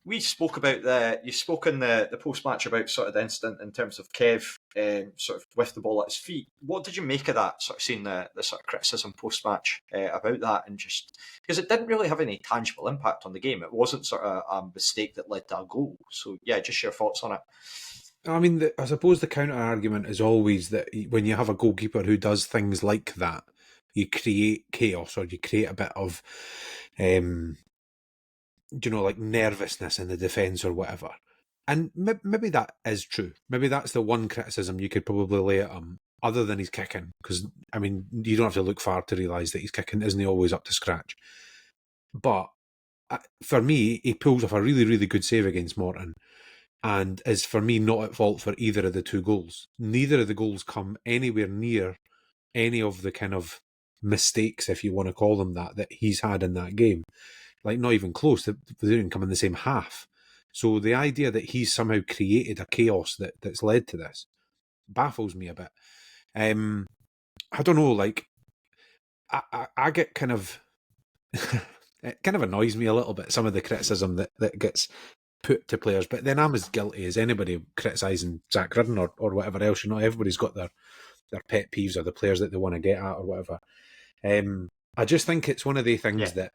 you spoke in the post-match about sort of the incident in terms of Kev sort of with the ball at his feet. What did you make of that, sort of seeing the sort of criticism post-match about that, and just because it didn't really have any tangible impact on the game. It wasn't sort of a mistake that led to a goal. So yeah, just your thoughts on it. I mean, I suppose the counter-argument is always that when you have a goalkeeper who does things like that, you create chaos, or you create a bit of, like nervousness in the defence or whatever. And maybe that is true. Maybe that's the one criticism you could probably lay at him, other than his kicking. Because, I mean, you don't have to look far to realise that his kicking isn't always up to scratch. But for me, he pulls off a really, really good save against Morton, and is, for me, not at fault for either of the two goals. Neither of the goals come anywhere near any of the kind of mistakes, if you want to call them that he's had in that game. Like, not even close. They didn't even come in the same half. So the idea that he's somehow created a chaos that's led to this baffles me a bit. I don't know, like, I get kind of... it kind of annoys me a little bit, some of the criticism that gets put to players, but then I'm as guilty as anybody criticising Zach Rudden or whatever else. Everybody's got their pet peeves or the players that they want to get at or whatever. I just think it's one of the things that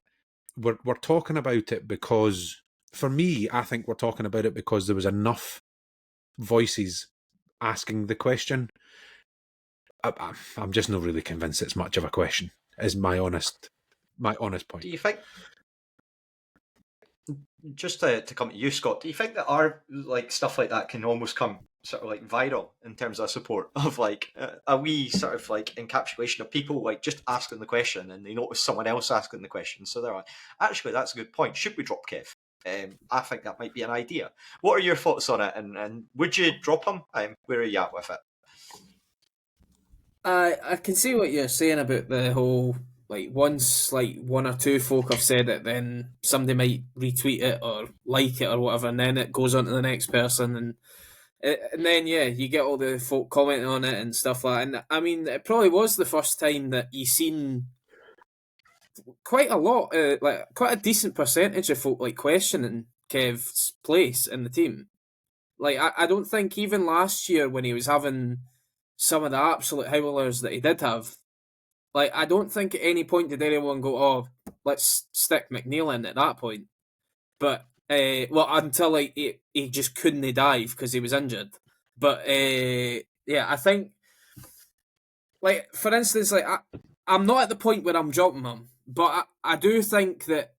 we're talking about it because, for me, I think we're talking about it because there was enough voices asking the question. I'm just not really convinced it's much of a question, is my honest point. Do you think, just to come to you, Scott, do you think that our like stuff like that can almost come sort of like viral in terms of support of like a wee sort of like encapsulation of people like just asking the question and they notice someone else asking the question, so they're like, actually that's a good point, should we drop Kev? I think that might be an idea. What are your thoughts on it, and would you drop him? Where are you at with it? I can see what you're saying about the whole, like, once like one or two folk have said it, then somebody might retweet it or like it or whatever, and then it goes on to the next person, and then you get all the folk commenting on it and stuff like that. And I mean, it probably was the first time that you seen quite a lot, like quite a decent percentage of folk like questioning Kev's place in the team. Like, I don't think even last year when he was having some of the absolute howlers that he did have, like, I don't think at any point did anyone go, oh, let's stick McNeil in at that point. But, well, until like he just couldn't dive because he was injured. But, I think, like, for instance, like, I'm not at the point where I'm dropping him, but I do think that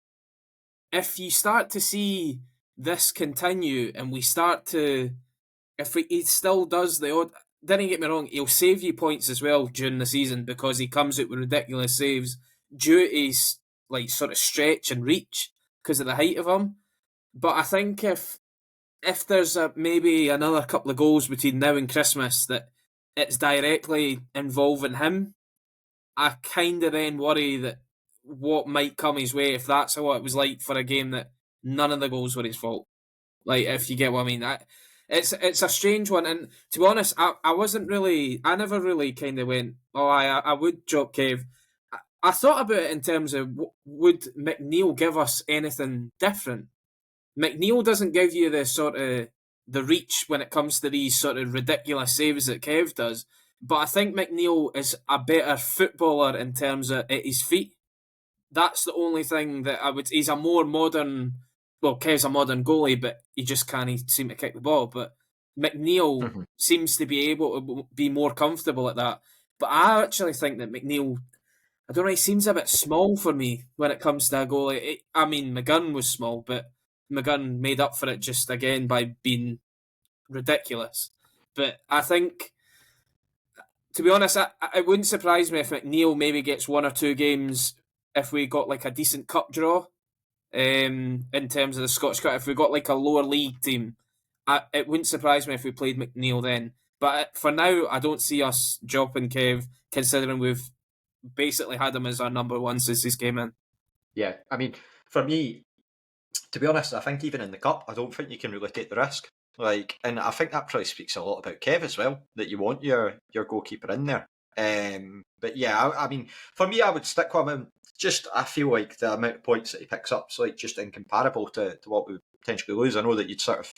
if you start to see this continue and we start to, if he still does the odd, didn't get me wrong, he'll save you points as well during the season because he comes out with ridiculous saves due to his like sort of stretch and reach because of the height of him. But I think if there's maybe another couple of goals between now and Christmas that it's directly involving him, I kind of then worry that what might come his way if that's what it was like for a game that none of the goals were his fault. Like, if you get what I mean. It's a strange one, and to be honest, I never really kind of went, oh, I would drop Kev. I thought about it in terms of, would McNeil give us anything different? McNeil doesn't give you the sort of the reach when it comes to these sort of ridiculous saves that Kev does, but I think McNeil is a better footballer in terms of at his feet. That's the only thing that he's a more modern, well, Kev's a modern goalie, but he just can't seem to kick the ball. But McNeil seems to be able to be more comfortable at that. But I actually think that McNeil, I don't know, he seems a bit small for me when it comes to a goalie. I mean, McGunn was small, but McGunn made up for it just again by being ridiculous. But I think, to be honest, it wouldn't surprise me if McNeil maybe gets one or two games if we got like a decent cup draw. In terms of the Scottish Cup, if we got like a lower league team, it wouldn't surprise me if we played McNeil then. But for now, I don't see us dropping Kev, considering we've basically had him as our number one since he's came in. Yeah, I mean, for me, to be honest, I think even in the cup, I don't think you can really take the risk. Like, and I think that probably speaks a lot about Kev as well, that you want your goalkeeper in there. But yeah, I mean, for me, I would stick with him. Just, I feel like the amount of points that he picks up is like just incomparable to what we would potentially lose. I know that you'd sort of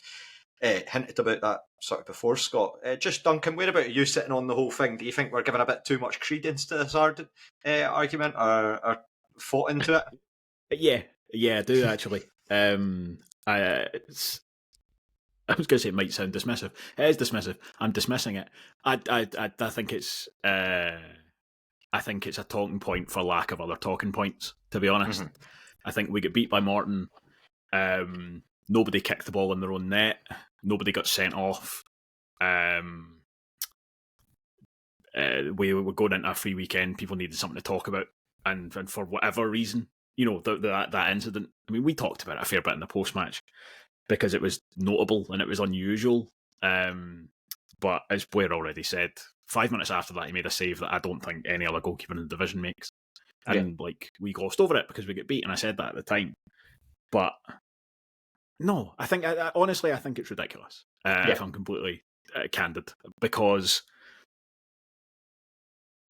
hinted about that sort of before, Scott. Just, Duncan, where about you sitting on the whole thing? Do you think we're giving a bit too much credence to this argument or fought into it? Yeah, I do actually. I was going to say it might sound dismissive. It is dismissive. I'm dismissing it. I think it's a talking point for lack of other talking points, to be honest. I think we get beat by Morton. Nobody kicked the ball in their own net. Nobody got sent off. We were going into a free weekend. People needed something to talk about. And for whatever reason, that incident, I mean, we talked about it a fair bit in the post-match because it was notable and it was unusual. But as Blair already said, 5 minutes after that, he made a save that I don't think any other goalkeeper in the division makes. And like we glossed over it because we get beat, and I said that at the time. But no, I think honestly, I think it's ridiculous. If I'm completely candid, because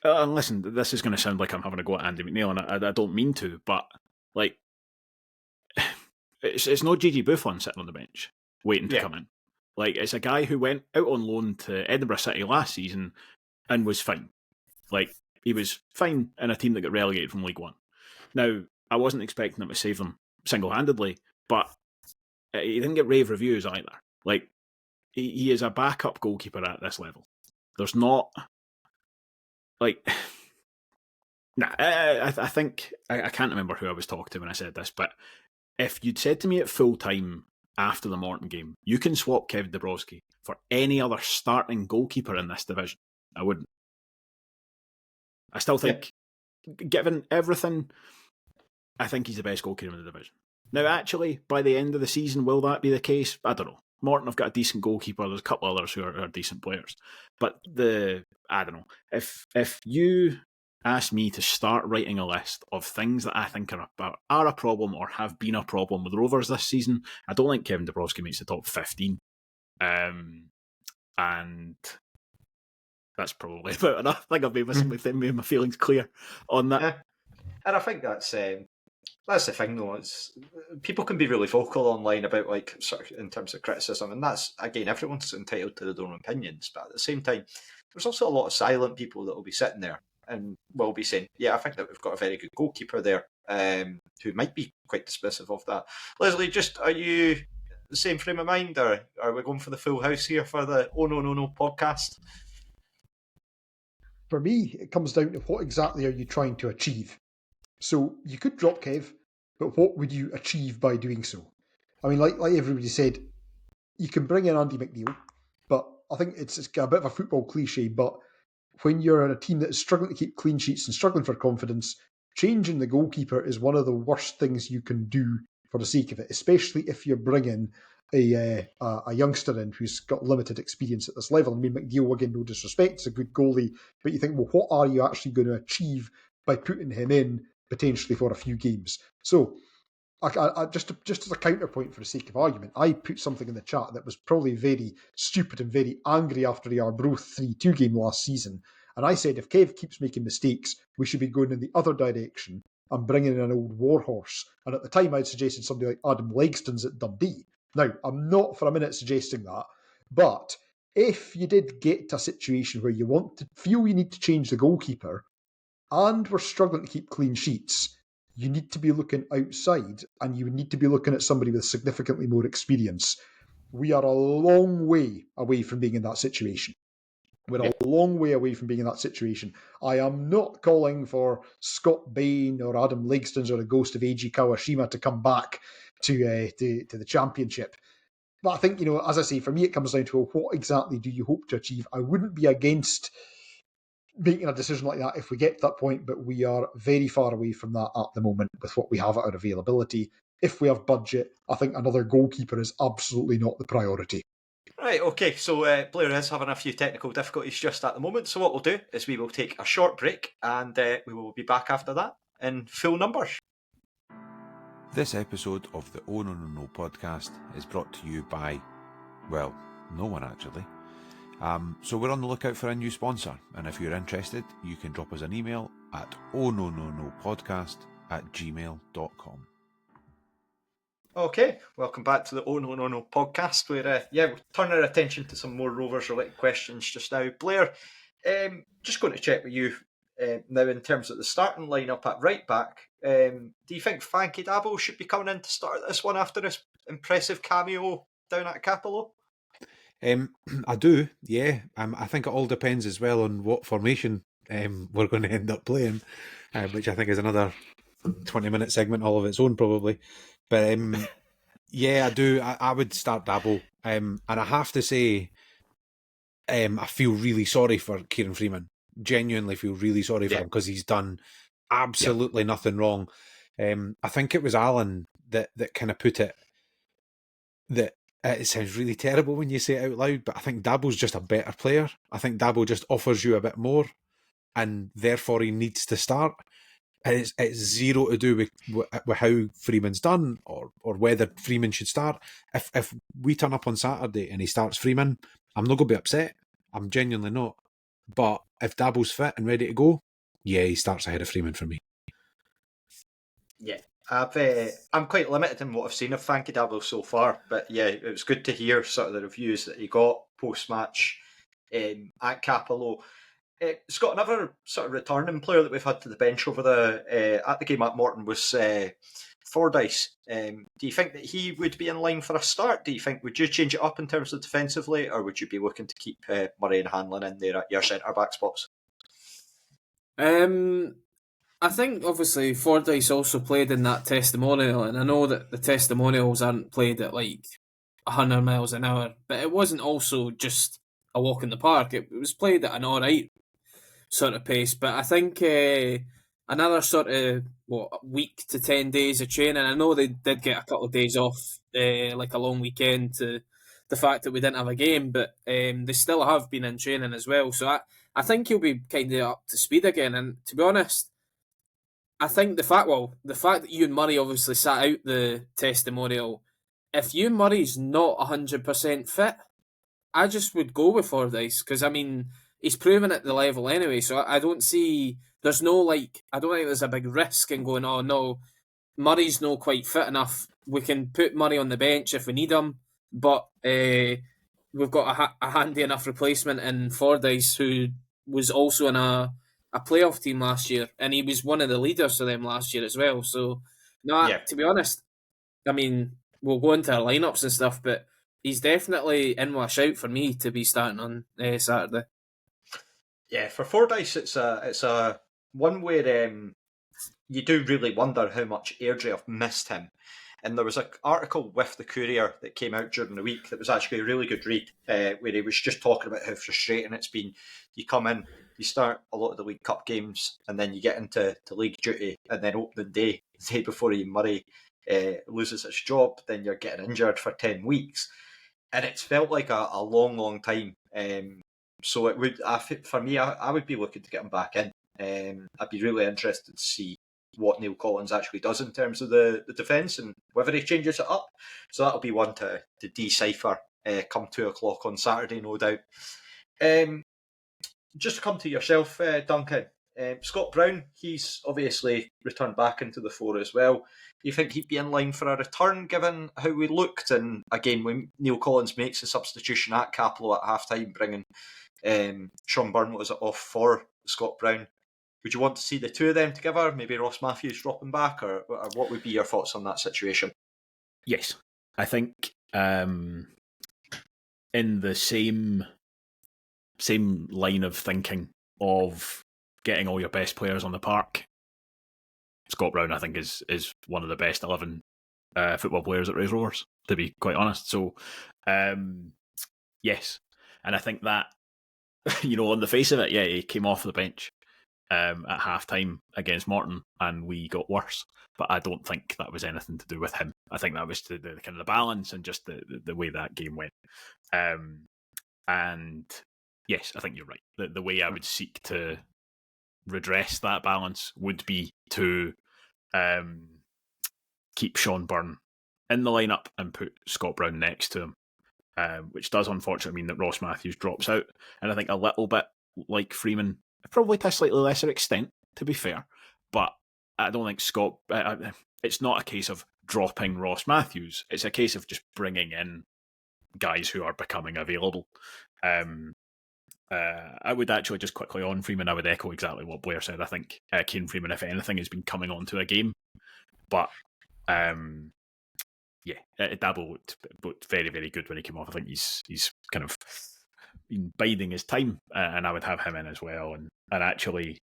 and listen, this is going to sound like I'm having a go at Andy McNeil, and I don't mean to, but like it's no Gigi Buffon sitting on the bench waiting to come in. Like, it's a guy who went out on loan to Edinburgh City last season and was fine. Like, he was fine in a team that got relegated from League One. Now, I wasn't expecting him to save them single-handedly, but he didn't get rave reviews either. Like, he is a backup goalkeeper at this level. There's not... Like... Nah, I think... I can't remember who I was talking to when I said this, but if you'd said to me at full-time after the Morton game, you can swap Kevin Dabrowski for any other starting goalkeeper in this division, I wouldn't. I still think, given everything, I think he's the best goalkeeper in the division. Now, actually, by the end of the season, will that be the case? I don't know. Morton have got a decent goalkeeper. There's a couple others who are decent players. But I don't know. If you ask me to start writing a list of things that I think are a problem or have been a problem with Rovers this season, I don't think Kevin Dabrowski makes the top 15. And that's probably about enough. I think I've made my feelings clear on that. Yeah. And I think that's the thing, though. Is people can be really vocal online about, like, sort of in terms of criticism, and that's, again, everyone's entitled to their own opinions. But at the same time, there's also a lot of silent people that will be sitting there and will be saying, "Yeah, I think that we've got a very good goalkeeper there," who might be quite dismissive of that. Leslie, are you the same frame of mind, or are we going for the full house here for the Oh No No No podcast? For me, it comes down to what exactly are you trying to achieve. So you could drop Kev, but what would you achieve by doing so? I mean, like everybody said, you can bring in Andy McNeil, but I think it's a bit of a football cliche, but when you're in a team that is struggling to keep clean sheets and struggling for confidence, changing the goalkeeper is one of the worst things you can do for the sake of it, especially if you're bringing a youngster in who's got limited experience at this level. I mean, McNeil, again, no disrespect, is a good goalie, but you think, well, what are you actually going to achieve by putting him in potentially for a few games? So, I just as a counterpoint for the sake of argument, I put something in the chat that was probably very stupid and very angry after the Arbroath 3-2 game last season. And I said, if Kev keeps making mistakes, we should be going in the other direction and bringing in an old warhorse. And at the time, I'd suggested somebody like Adam Legston's at Dundee. Now, I'm not for a minute suggesting that, but if you did get to a situation where you feel you need to change the goalkeeper and we're struggling to keep clean sheets, you need to be looking outside and you would need to be looking at somebody with significantly more experience. We are a long way away from being in that situation. We're a long way away from being in that situation. I am not calling for Scott Bain or Adam Legstons or a ghost of Eiji Kawashima to come back to the championship. But I think, as I say, for me, it comes down to what exactly do you hope to achieve? I wouldn't be against making a decision like that if we get to that point, but we are very far away from that at the moment with what we have at our availability. If we have budget, I think another goalkeeper is absolutely not the priority. Right, okay, so Blair is having a few technical difficulties just at the moment, so what we'll do is we will take a short break and we will be back after that in full numbers. This episode of the Oh No No No podcast is brought to you by, well, no one actually. So we're on the lookout for a new sponsor, and if you're interested, you can drop us an email at ohnononopodcast@gmail.com. Okay, welcome back to the Oh No No No podcast, where we'll turn our attention to some more Rovers related questions just now. Blair, just going to check with you now in terms of the starting lineup at right back. Do you think Frankie Dabo should be coming in to start this one after his impressive cameo down at Capello? I do, yeah. I think it all depends as well on what formation we're going to end up playing, which I think is another 20-minute segment all of its own probably. But yeah, I do. I would start Dabo. And I have to say, I feel really sorry for Kieran Freeman. Genuinely feel really sorry for him because he's done absolutely nothing wrong. I think it was Alan that kind of put it that it sounds really terrible when you say it out loud, but I think Dabo's just a better player. I think Dabo just offers you a bit more, and therefore he needs to start. It's zero to do with how Freeman's done or whether Freeman should start. If we turn up on Saturday and he starts Freeman, I'm not going to be upset. I'm genuinely not. But if Dabo's fit and ready to go, yeah, he starts ahead of Freeman for me. Yeah, I'm quite limited in what I've seen of Frankie Dabo so far, but yeah, it was good to hear sort of the reviews that he got post-match at Capello. Scott, another sort of returning player that we've had to the bench over at the game at Morton was Fordyce. Do you think that he would be in line for a start? Do you think, would you change it up in terms of defensively, or would you be looking to keep Murray and Hanlon in there at your centre-back spots? I think obviously Fordyce also played in that testimonial, and I know that the testimonials aren't played at like 100 miles an hour, but it wasn't also just a walk in the park. It was played at an alright sort of pace, but I think another sort of week to 10 days of training. I know they did get a couple of days off, like a long weekend, to the fact that we didn't have a game, but they still have been in training as well. So I think he'll be kind of up to speed again. And to be honest, I think the fact that Ewan Murray obviously sat out the testimonial, if Ewan Murray's not 100% fit, I just would go with Fordyce, because I mean he's proven at the level anyway. So I don't see there's no I don't think there's a big risk in going, oh no, Murray's not quite fit enough. We can put Murray on the bench if we need him, but we've got a handy enough replacement in Fordyce, who was also in a playoff team last year, and he was one of the leaders for them last year as well. So to be honest, I mean, we'll go into our lineups and stuff, but he's definitely in with a shout for me to be starting on Saturday. Yeah, for Fordyce, it's a one where you do really wonder how much Airdrie have missed him. And there was an article with the Courier that came out during the week that was actually a really good read, where he was just talking about how frustrating it's been. You come in, you start a lot of the League Cup games, and then you get into league duty, and then opening day, the day before Ian Murray loses his job, then you're getting injured for 10 weeks. And it's felt like a long, long time. So it would, for me, I would be looking to get him back in. I'd be really interested to see what Neil Collins actually does in terms of the defence and whether he changes it up. So that'll be one to decipher come 2:00 on Saturday, no doubt. Just to come to yourself, Duncan, Scott Brown, he's obviously returned back into the fore as well. Do you think he'd be in line for a return given how we looked? And again, when Neil Collins makes a substitution at Capello at half-time, bringing Sean Byrne off for Scott Brown, would you want to see the two of them together? Maybe Ross Matthews dropping back, or what would be your thoughts on that situation? Yes, I think in the same line of thinking of getting all your best players on the park, Scott Brown, I think, is one of the best 11 football players at Raith Rovers, to be quite honest. So, yes, and I think that on the face of it, yeah, he came off the bench at half-time against Morton, and we got worse. But I don't think that was anything to do with him. I think that was the kind of the balance and just the way that game went. And yes, I think you're right. The way I would seek to redress that balance would be to keep Sean Byrne in the lineup and put Scott Brown next to him, which does unfortunately mean that Ross Matthews drops out. And I think a little bit like Freeman, probably to a slightly lesser extent, to be fair, but I don't think Scott... it's not a case of dropping Ross Matthews. It's a case of just bringing in guys who are becoming available. I would actually just quickly on Freeman, I would echo exactly what Blair said. I think Kane Freeman, if anything, has been coming onto a game. But Dabo looked very, very good when he came off. I think he's kind of been biding his time, and I would have him in as well. And actually,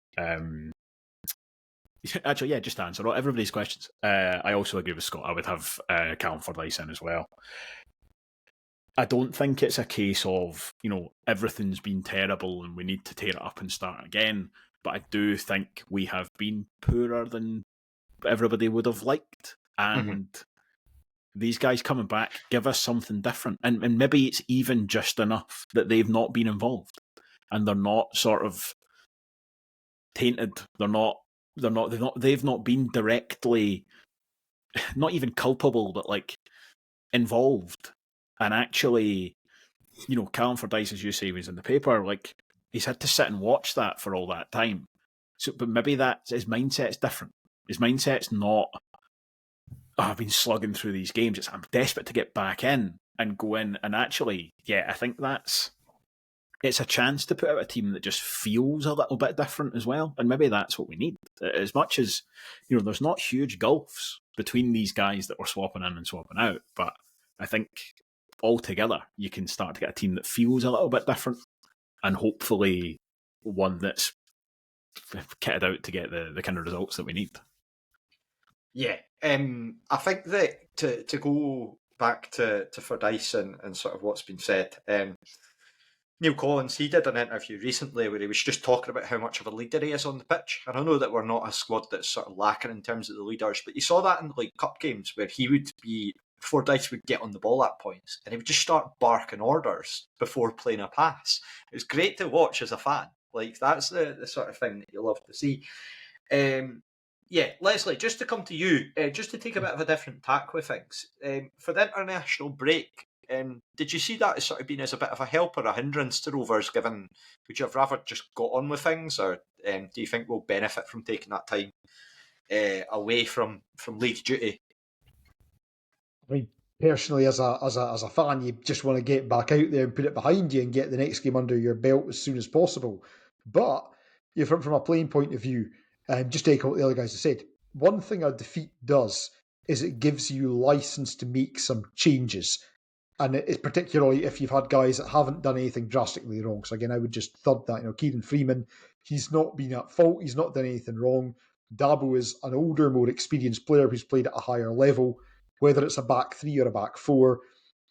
just to answer everybody's questions, I also agree with Scott. I would have Callum Fordyce in as well. I don't think it's a case of, everything's been terrible and we need to tear it up and start again. But I do think we have been poorer than everybody would have liked. And these guys coming back give us something different. And maybe it's even just enough that they've not been involved. And they're not sort of tainted. They're not they've not been directly, not even culpable, but like involved. And actually, Callum Fordyce, as you say, was in the paper, like he's had to sit and watch that for all that time. So, but maybe that his mindset's different. His mindset's not, I've been slugging through these games. I'm desperate to get back in and go in. And actually, I think it's a chance to put out a team that just feels a little bit different as well. And maybe that's what we need. As much as, there's not huge gulfs between these guys that we're swapping in and swapping out. But I think altogether, you can start to get a team that feels a little bit different and hopefully one that's kitted out to get the kind of results that we need. Yeah, I think that to go back to Fordyce and sort of what's been said, Neil Collins, he did an interview recently where he was just talking about how much of a leader he is on the pitch. And I know that we're not a squad that's sort of lacking in terms of the leaders, but you saw that in like cup games where Fordyce would get on the ball at points and he would just start barking orders before playing a pass. It was great to watch as a fan. Like, that's the sort of thing that you love to see. Leslie, just to come to you, just to take a bit of a different tack with things. For the international break, did you see that as sort of being as a bit of a help or a hindrance to Rovers, would you have rather just got on with things, or do you think we'll benefit from taking that time away from league duty? I mean, personally, as a fan, you just want to get back out there and put it behind you and get the next game under your belt as soon as possible. But from a playing point of view, just to echo what the other guys have said, one thing a defeat does is it gives you license to make some changes. And it's particularly if you've had guys that haven't done anything drastically wrong. So again, I would just third that, Kieran Freeman, he's not been at fault. He's not done anything wrong. Dabo is an older, more experienced player who's played at a higher level. Whether it's a back three or a back four,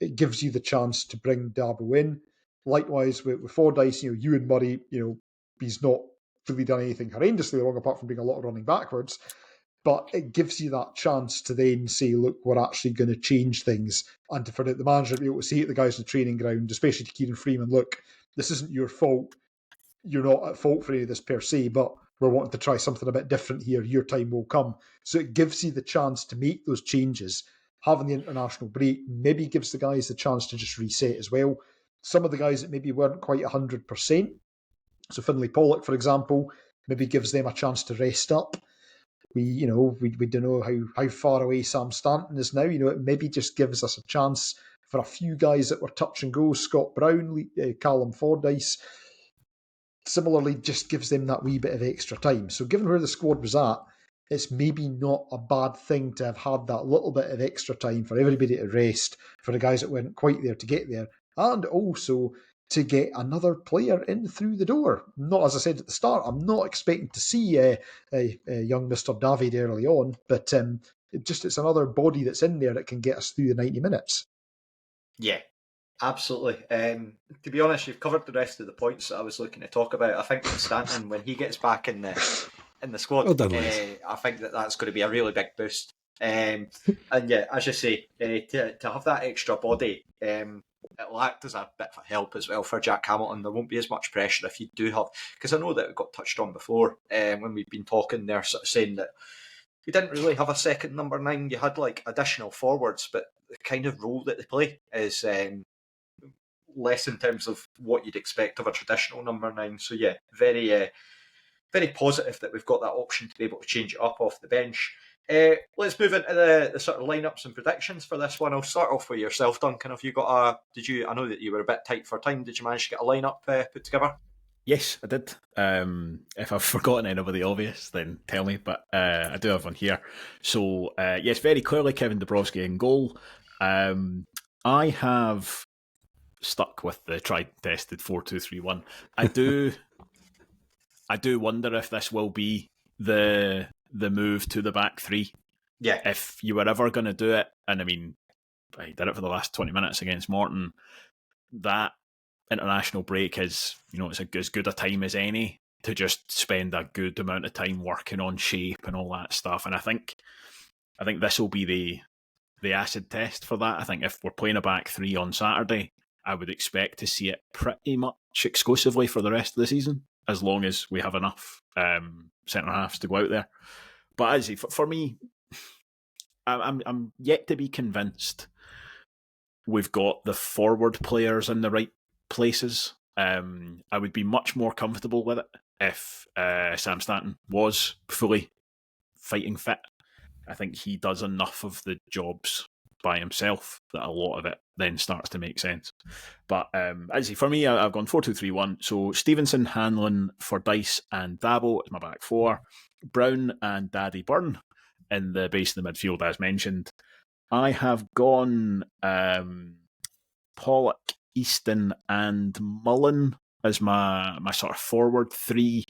it gives you the chance to bring Dabo in. Likewise with Fordyce, Ewan Murray, he's not really done anything horrendously wrong apart from being a lot of running backwards. But it gives you that chance to then say, look, we're actually going to change things. And for the manager to be able to say to the guys on the training ground, especially to Kieran Freeman, look, this isn't your fault. You're not at fault for any of this per se, but we're wanting to try something a bit different here. Your time will come. So it gives you the chance to make those changes. Having the international break maybe gives the guys the chance to just reset as well. Some of the guys that maybe weren't quite 100%, so Finlay Pollock, for example, maybe gives them a chance to rest up. We don't know how far away Sam Stanton is now. It maybe just gives us a chance for a few guys that were touch and go. Scott Brown, Callum Fordyce, similarly, just gives them that wee bit of extra time. So given where the squad was at, it's maybe not a bad thing to have had that little bit of extra time for everybody to rest, for the guys that weren't quite there to get there, and also to get another player in through the door. Not, as I said at the start, I'm not expecting to see a young Mr. David early on, but it's another body that's in there that can get us through the 90 minutes. Yeah, absolutely. To be honest, you've covered the rest of the points that I was looking to talk about. I think that Stanton, when he gets back in the squad, Well done, I think that's going to be a really big boost. And yeah, as you say, to have that extra body, it'll act as a bit of a help as well for Jack Hamilton. There won't be as much pressure if you do have, because I know that it got touched on before when we've been talking there, sort of saying that we didn't really have a second number 9. You had like additional forwards, but the kind of role that they play is less in terms of what you'd expect of a traditional number 9. So yeah, very very positive that we've got that option to be able to change it up off the bench. Let's move into the sort of lineups and predictions for this one. I'll start off with yourself, Duncan. Have you got I know that you were a bit tight for time. Did you manage to get a lineup put together? Yes, I did. If I've forgotten anybody obvious, then tell me. But I do have one here. So yes, very clearly Kevin Dabrowski in goal. I have stuck with the tried and tested 4-2-3-1. I do wonder if this will be the move to the back three. Yeah. If you were ever going to do it, and I mean, I did it for the last 20 minutes against Morton, that international break is, it's as good a time as any to just spend a good amount of time working on shape and all that stuff. And I think this will be the acid test for that. I think if we're playing a back three on Saturday, I would expect to see it pretty much exclusively for the rest of the season. as long as we have enough centre halves to go out there. But as for me, I'm yet to be convinced we've got the forward players in the right places. I would be much more comfortable with it if Sam Stanton was fully fighting fit. I think he does enough of the jobs by himself that a lot of it then starts to make sense. But for me, I've gone 4-2-3-1. So Stevenson, Hanlon, Fordyce and Dabo is my back four. Brown and Daddy Byrne in the base of the midfield, as mentioned. I have gone Pollock, Easton and Mullen as my sort of forward three.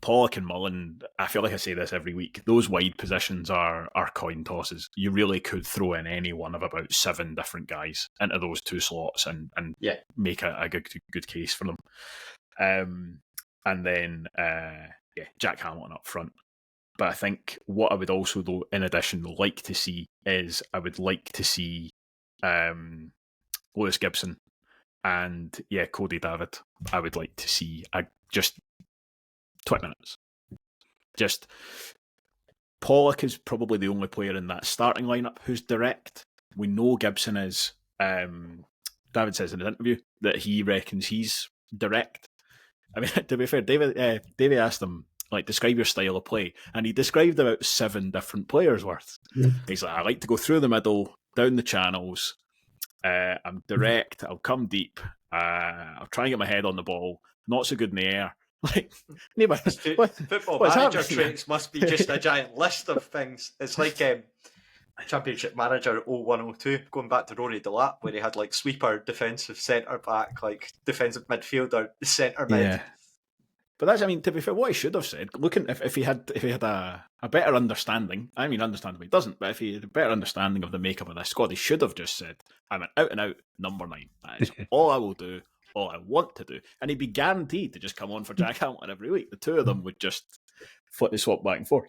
Pollock and Mullen, I feel like I say this every week, those wide positions are coin tosses. You really could throw in any one of about 7 different guys into those 2 slots and make a good case for them. And then, Jack Hamilton up front. But I think what I would also, though, in addition, like to see is I would like to see Lewis Gibson and, Cody David. I would like to see just 20 minutes. Just Pollock is probably the only player in that starting lineup who's direct. We know Gibson is. David says in his interview that he reckons he's direct. I mean, to be fair, David asked him, describe your style of play, and he described about 7 different players worth. He's like, I like to go through the middle, down the channels. I'm direct. I'll come deep. I'll try and get my head on the ball. Not so good in the air. Football manager traits must be just a giant list of things. It's like Championship Manager 0102, going back to Rory Delap, where he had sweeper, defensive centre back, defensive midfielder, centre mid. Yeah. But that's, to be fair, what he should have said, looking if he had a better understanding, understandably he doesn't, but if he had a better understanding of the makeup of this squad, he should have just said, I'm an out and out number 9. That is all I will do. All I want to do. And he'd be guaranteed to just come on for Jack Hamilton every week. The 2 of them would just swap back and forth.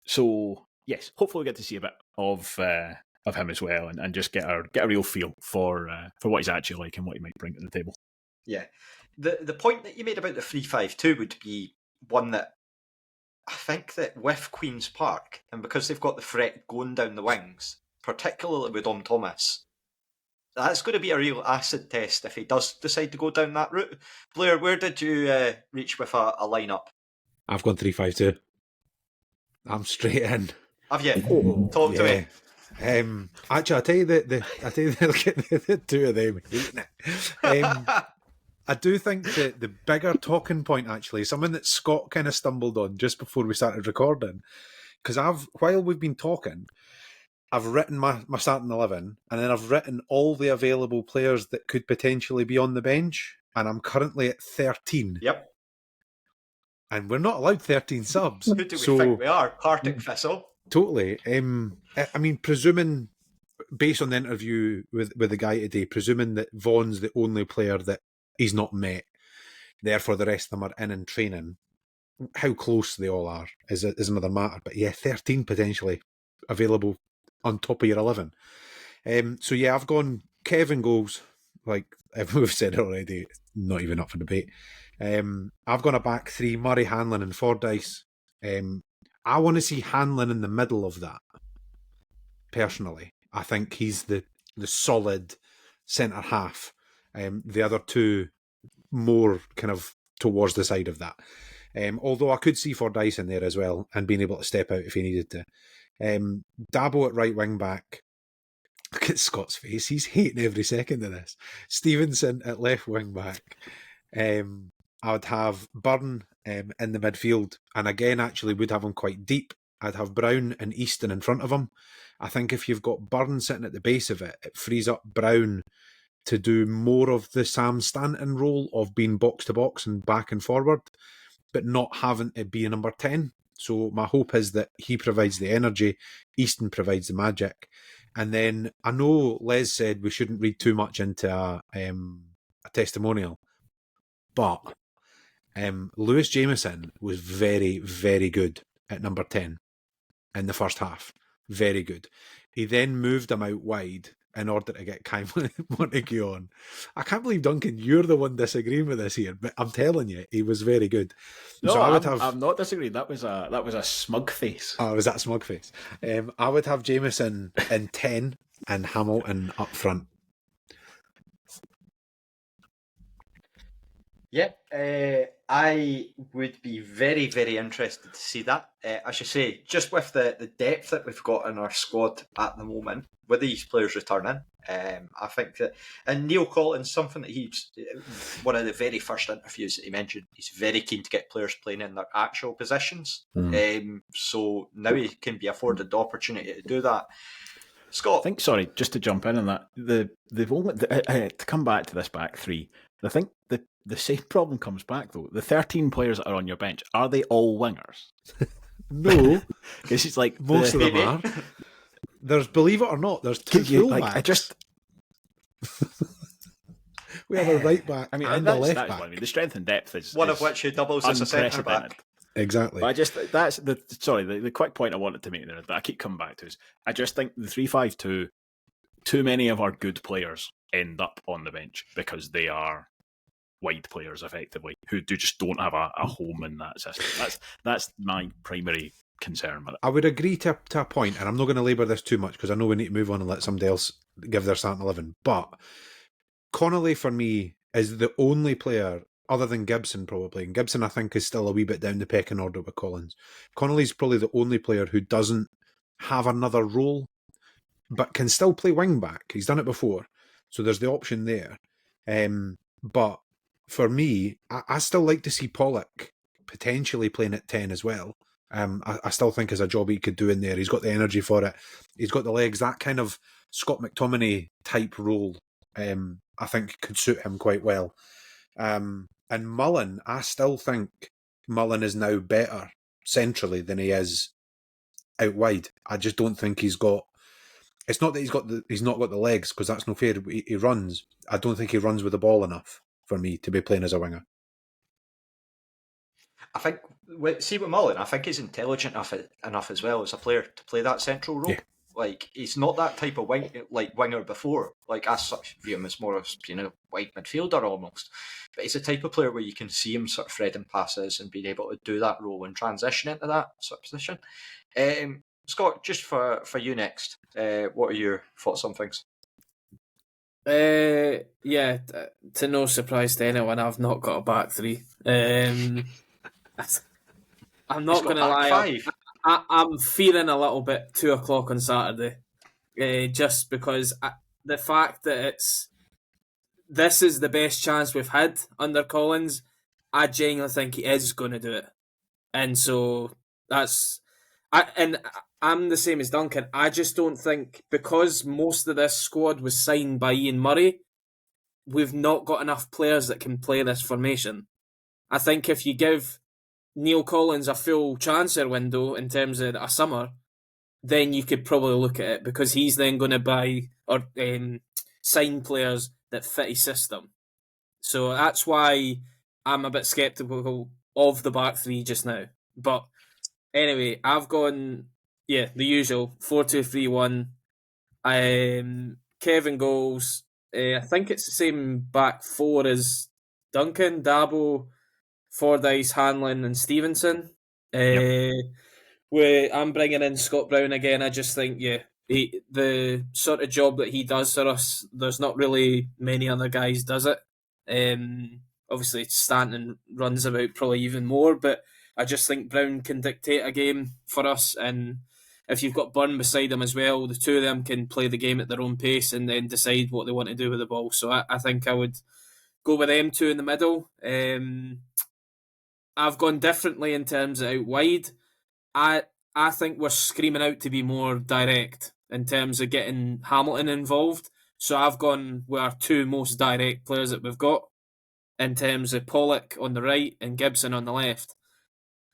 So yes, hopefully we get to see a bit of him as well, and just get a real feel for what he's actually like and what he might bring to the table. Yeah. The point that you made about the 3-5-2 would be one that I think that with Queen's Park, and because they've got the threat going down the wings, particularly with Dom Thomas, that's going to be a real acid test if he does decide to go down that route. Blair, where did you reach with a lineup? I've gone 3-5-2. I'm straight in. Have you? Talk to me. Actually, I tell you the 2 of them hating it. I do think that the bigger talking point, actually, something that Scott kind of stumbled on just before we started recording, because while we've been talking, I've written my starting 11, and then I've written all the available players that could potentially be on the bench, and I'm currently at 13. Yep. And we're not allowed 13 subs. Who do we think we are? Partick Thistle? Totally. Presuming, based on the interview with the guy today, presuming that Vaughan's the only player that he's not met, therefore the rest of them are in training, how close they all are is another matter. But 13 potentially available on top of your 11. I've gone Kevin goals, like we've said already, not even up for debate. I've gone a back 3, Murray, Hanlon and Fordyce. I want to see Hanlon in the middle of that, personally. I think he's the solid centre half. The other 2 more kind of towards the side of that. Although I could see Fordyce in there as well and being able to step out if he needed to. Dabo at right wing back. Look at Scott's face. He's hating every second of this. Stevenson at left wing back. I would have Byrne in the midfield. And again, actually would have him quite deep. I'd have Brown and Easton in front of him. I think if you've got Byrne sitting at the base of it, it frees up Brown to do more of the Sam Stanton role of being box to box and back and forward, but not having to be a number 10. So my hope is that he provides the energy, Easton provides the magic. And then I know Les said we shouldn't read too much into a testimonial, but Lewis Jameson was very, very good at number 10 in the first half. Very good. He then moved him out wide in order to get Kai Montague on. I can't believe, Duncan, you're the one disagreeing with this here, but I'm telling you, he was very good. No, so I'm not disagreeing. That was a smug face. Oh, was that smug face? I would have Jameson in 10 and Hamilton up front. Yeah, I would be very, very interested to see that. As you say, just with the depth that we've got in our squad at the moment, with these players returning, I think that, and Neil Collins, something that he's, one of the very first interviews that he mentioned, he's very keen to get players playing in their actual positions. So now he can be afforded the opportunity to do that. Scott? I think, sorry, just to jump in on that, they've only, to come back to this back three, I think the same problem comes back though. The 13 players that are on your bench, are they all wingers? No, because it's like most of them are. There's, believe it or not, there's two fullbacks. We have a right back and a left back. What I mean. The strength and depth is one of which who doubles as a centre back. Exactly. But the quick point I wanted to make there that I keep coming back to is I just think the 3-5-2, too many of our good players end up on the bench because they are wide players effectively who just don't have a home in that system. That's my primary concern with it. I would agree to a point, and I'm not going to labour this too much because I know we need to move on and let somebody else give their starting 11. But Connolly for me is the only player other than Gibson probably, and Gibson I think is still a wee bit down the pecking order with Collins. Connolly's probably the only player who doesn't have another role but can still play wing back. He's done it before, so there's the option there. But for me, I still like to see Pollock potentially playing at 10 as well. I still think there's a job he could do in there. He's got the energy for it. He's got the legs. That kind of Scott McTominay type role, I think could suit him quite well. And Mullen, I still think Mullen is now better centrally than he is out wide. I just don't think he's got. It's not that he's not got the legs, because that's no fair. He runs. I don't think he runs with the ball enough for me to be playing as a winger. I think, see with Mullen, I think he's intelligent enough as well as a player to play that central role. Yeah. Like, he's not that type of winger before. Like, I such view him as more of, wide midfielder almost. But he's the type of player where you can see him sort of threading passes and being able to do that role and transition into that sort of position. Scott, just for you next, what are your thoughts on things? Yeah, to no surprise to anyone, I've not got a back three. I'm not going to lie. I'm feeling a little bit 2 o'clock on Saturday, just because the fact that this is the best chance we've had under Collins. I genuinely think he is going to do it, and so I'm the same as Duncan. I just don't think, because most of this squad was signed by Ian Murray, we've not got enough players that can play this formation. I think if you give Neil Collins a full transfer window in terms of a summer, then you could probably look at it, because he's then going to buy or sign players that fit his system. So that's why I'm a bit sceptical of the back three just now. But anyway, I've gone, the usual 4-2-3-1. Kevin goals. I think it's the same back four as Duncan, Dabo, Fordyce, Hanlon and Stevenson. I'm bringing in Scott Brown again. I just think, the sort of job that he does for us, there's not really many other guys does it. Obviously, Stanton runs about probably even more, but I just think Brown can dictate a game for us, and if you've got Byrne beside him as well, the two of them can play the game at their own pace and then decide what they want to do with the ball. So I think I would go with them two in the middle. I've gone differently in terms of out wide. I think we're screaming out to be more direct in terms of getting Hamilton involved. So I've gone with our two most direct players that we've got in terms of Pollock on the right and Gibson on the left.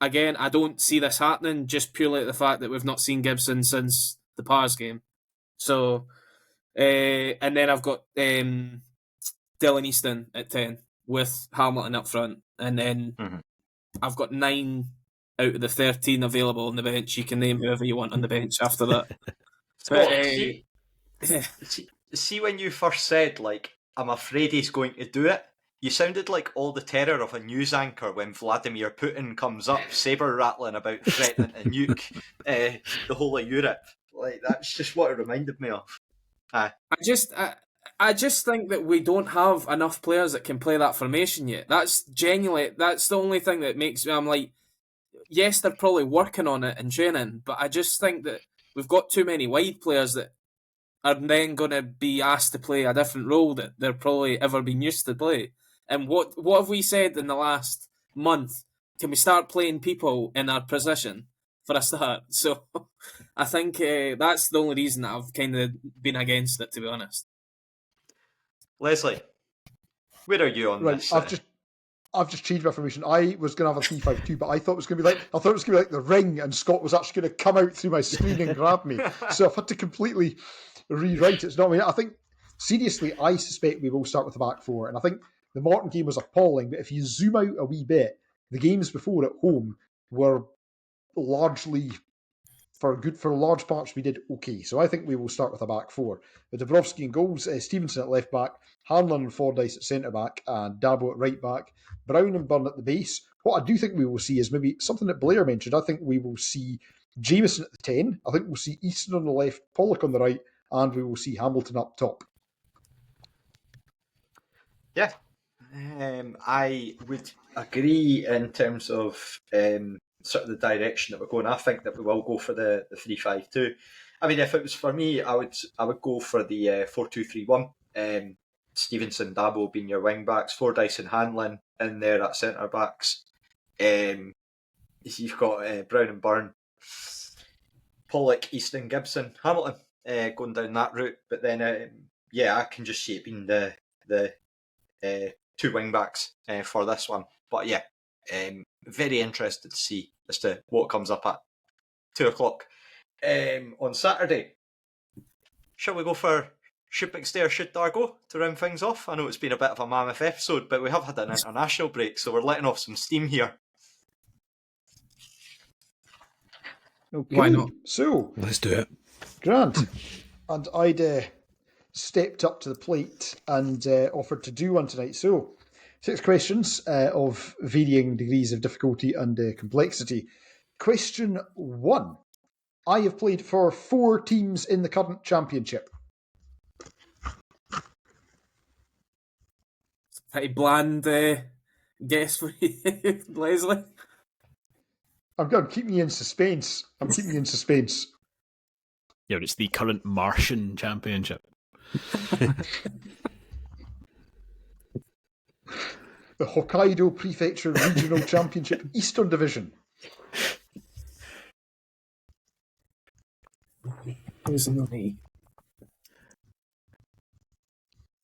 Again, I don't see this happening just purely at the fact that we've not seen Gibson since the Pars game. So, and then I've got Dylan Easton at 10 with Hamilton up front. And then I've got 9 out of the 13 available on the bench. You can name whoever you want on the bench after that. see when you first said, like, I'm afraid he's going to do it, you sounded like all the terror of a news anchor when Vladimir Putin comes up, saber rattling about threatening to nuke the whole of Europe. Like, that's just what it reminded me of. I just think that we don't have enough players that can play that formation yet. That's the only thing that makes me. I'm like, yes, they're probably working on it and training, but I just think that we've got too many wide players that are then going to be asked to play a different role that they're probably ever been used to play. And what have we said in the last month? Can we start playing people in our position for a start? So I think that's the only reason that I've kind of been against it, to be honest. Leslie, where are you on this? I've just changed my formation. I was going to have a 3-5-2, but I thought it was going to be like the Ring, and Scott was actually going to come out through my screen and grab me. So I've had to completely rewrite it. It's not. I mean, I think seriously, I suspect we will start with the back four, and I think the Morton game was appalling. But if you zoom out a wee bit, the games before at home were largely, for large parts, we did okay. So I think we will start with a back four. With Dabrowski in goals, Stevenson at left back, Hanlon and Fordyce at centre back, and Dabo at right back, Brown and Byrne at the base. What I do think we will see is maybe something that Blair mentioned. I think we will see Jameson at the 10. I think we'll see Easton on the left, Pollock on the right, and we will see Hamilton up top. Yeah. I would agree in terms of sort of the direction that we're going. I think that we will go for the 3-5-2. I mean, if it was for me, I would go for the 4-2-3-1. Stevenson, Dabo being your wing backs, Fordyce and Hanlon in there at centre backs. You've got Brown and Byrne, Pollock, Easton, Gibson, Hamilton going down that route. But then, I can just see it being the two wing backs for this one. But yeah, very interested to see as to what comes up at 2:00 on Saturday. Shall we go for Should McStay or Should Dargo to round things off? I know it's been a bit of a mammoth episode, but we have had an international break, so we're letting off some steam here. Okay. Why not? So Let's do it. Grant. And I'd stepped up to the plate and offered to do one tonight. So 6 questions of varying degrees of difficulty and complexity. Question 1. I have played for 4 teams in the current championship. It's a pretty bland guess for you, Leslie. I'm keeping you in suspense. Yeah, but it's the current Martian Championship. The Hokkaido Prefecture Regional Championship Eastern Division. Who's in the league?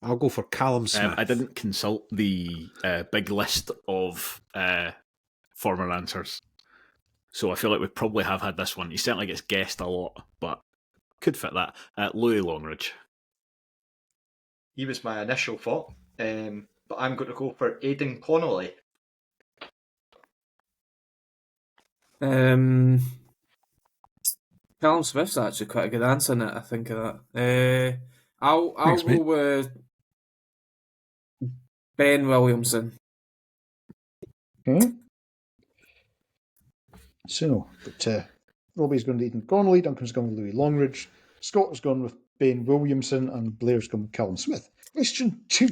I'll go for Callum Smith. I didn't consult the big list of former answers, so I feel like we probably have had this one. He certainly gets guessed a lot, but could fit that. Louis Longridge. He was my initial thought, but I'm going to go for Aidan Connolly. Callum Smith's actually quite a good answer, now I think of that. I'll Thanks, go mate. with Ben Williamson. Okay. So, but Robbie's gone with Aidan Connolly, Duncan's gone with Louis Longridge, Scott has gone with Ben Williamson, and Blair's gone with Callum Smith. Question 2.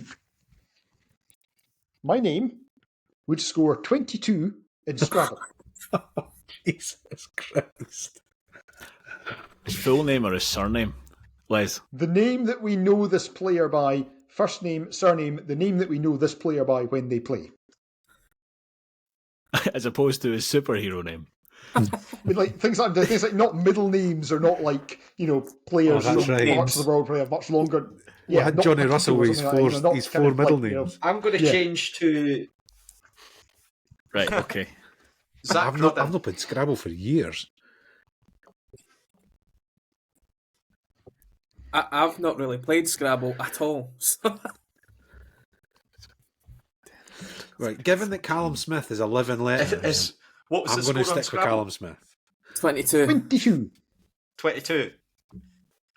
My name would score 22 in Scrabble. Jesus Christ. His full name or his surname, Les? The name that we know this player by, first name, surname, the name that we know this player by when they play. As opposed to his superhero name. I mean, like things like not middle names or not like players Oh, from that's right. parts of the world play have much longer. We had not Johnny Paquito Russell or with his something like that, not his kind 4 of middle like, names. I'm going to change to Right, okay. Zach I've Rudden. not played Scrabble for years. I've not really played Scrabble at all. So. Right, given that Callum Smith is a living legend, What was I'm the going to score on stick with Scrabble? Callum Smith. 22. 22. 22.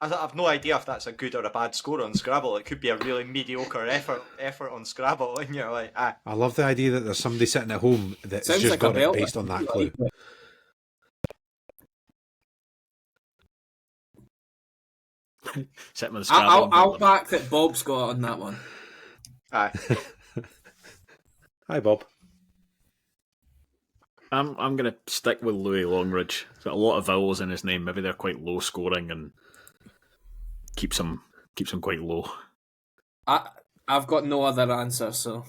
I've no idea if that's a good or a bad score on Scrabble. It could be a really mediocre effort on Scrabble, and you're like, ah. I love the idea that there's somebody sitting at home that's Sounds just like a got it belter. based on that clue. Sitting with the Scrabble. I'll back that Bob's got on that one. Aye. Hi, Bob. I'm going to stick with Louis Longridge. He's got a lot of vowels in his name. Maybe they're quite low scoring and keeps him quite low. I've got no other answer, so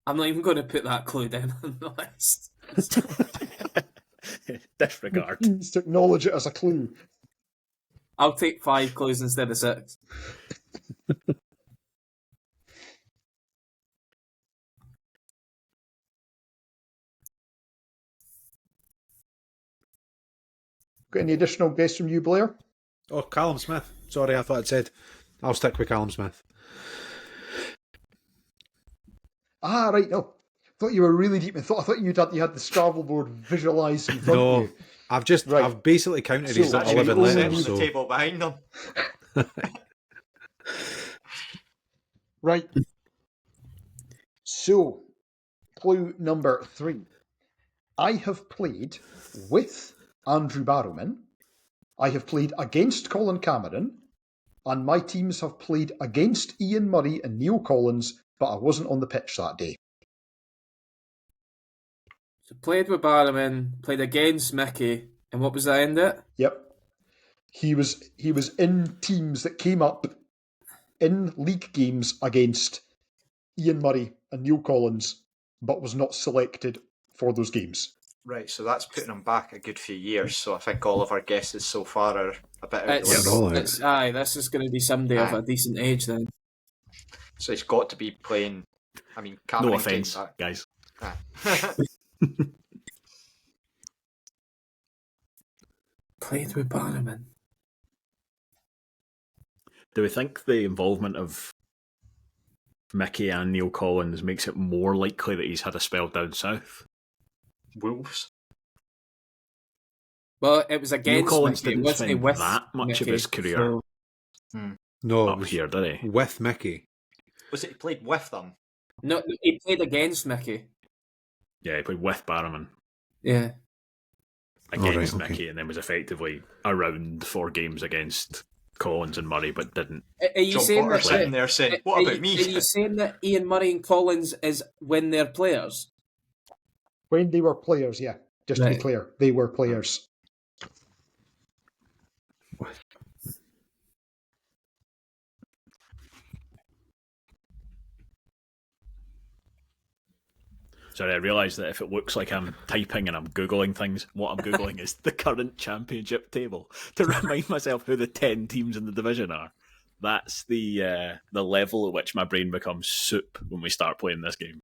I'm not even going to put that clue down on the list. Disregard. Just acknowledge it as a clue. I'll take 5 clues instead of 6. Got any additional guess from you, Blair? Oh, Callum Smith. Sorry, I thought I'd said. I'll stick with Callum Smith. Ah, right, no. Thought you were really deep in thought. I thought you had the Scrabble board visualised in front of you. I've basically counted his So, Actually, 11 the letters. So. table behind them. Right. So, clue number 3. I have played with Andrew Barrowman. I have played against Colin Cameron. And my teams have played against Ian Murray and Neil Collins, but I wasn't on the pitch that day. So played with Barrowman, played against Mickey, and what was the end of it? Yep. He was in teams that came up in league games against Ian Murray and Neil Collins, but was not selected for those games. Right, so that's putting him back a good few years. So I think all of our guesses so far are a bit out of It's, the all out. it's aye, this is going to be somebody of Aye. a decent age then. So he's got to be playing. I mean, Cameron No came offence, back. guys. Aye. Played with Barrowman. Do we think the involvement of Mickey and Neil Collins makes it more likely that he's had a spell down south? Wolves. Well, it was Neil against Collins Mickey. It didn't wasn't spend with that much Mickey, of his career so- No, it up was here, did he? with Mickey. Was it he played with them? No, he played against Mickey. Yeah, he played with Barrowman Yeah. against okay. Mickey and then was effectively around 4 games against Collins and Murray, but didn't. Are you John saying Potter that? sitting there saying, "What about me?" Are you saying that Ian Murray and Collins is when they're players? When they were players, yeah. Just to be Right. clear, they were players. Sorry, I realise that if it looks like I'm typing and I'm Googling things, what I'm Googling is the current championship table to remind myself who the 10 teams in the division are. That's the level at which my brain becomes soup when we start playing this game.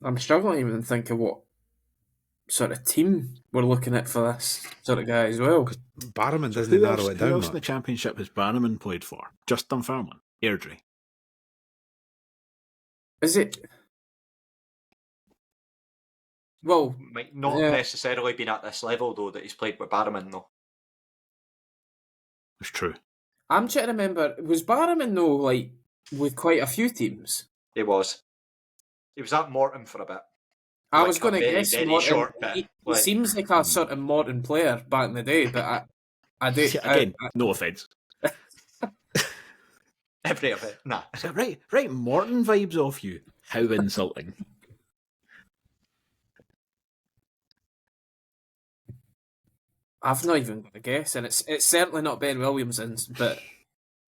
I'm struggling to even think of what sort of team we're looking at for this sort of guy as well. Barrowman doesn't narrow it Who down else in the much. championship has Bannerman played for? Just Dunfermline? Airdrie? Is it? Well, Might not Yeah. necessarily been at this level though that he's played with Barrowman though. It's true. I'm trying to remember. Was Barrowman though like with quite a few teams? He was. He was at Morton for a bit. I Like was a going to very, guess very Morton. short bit, He like- seems like a sort of modern player back in the day, but I do. Again, no offence. Every of it. Nah. Is that right? Right, Morton vibes off you. How insulting. I've not even got a guess, and it's certainly not Ben Williamson's, but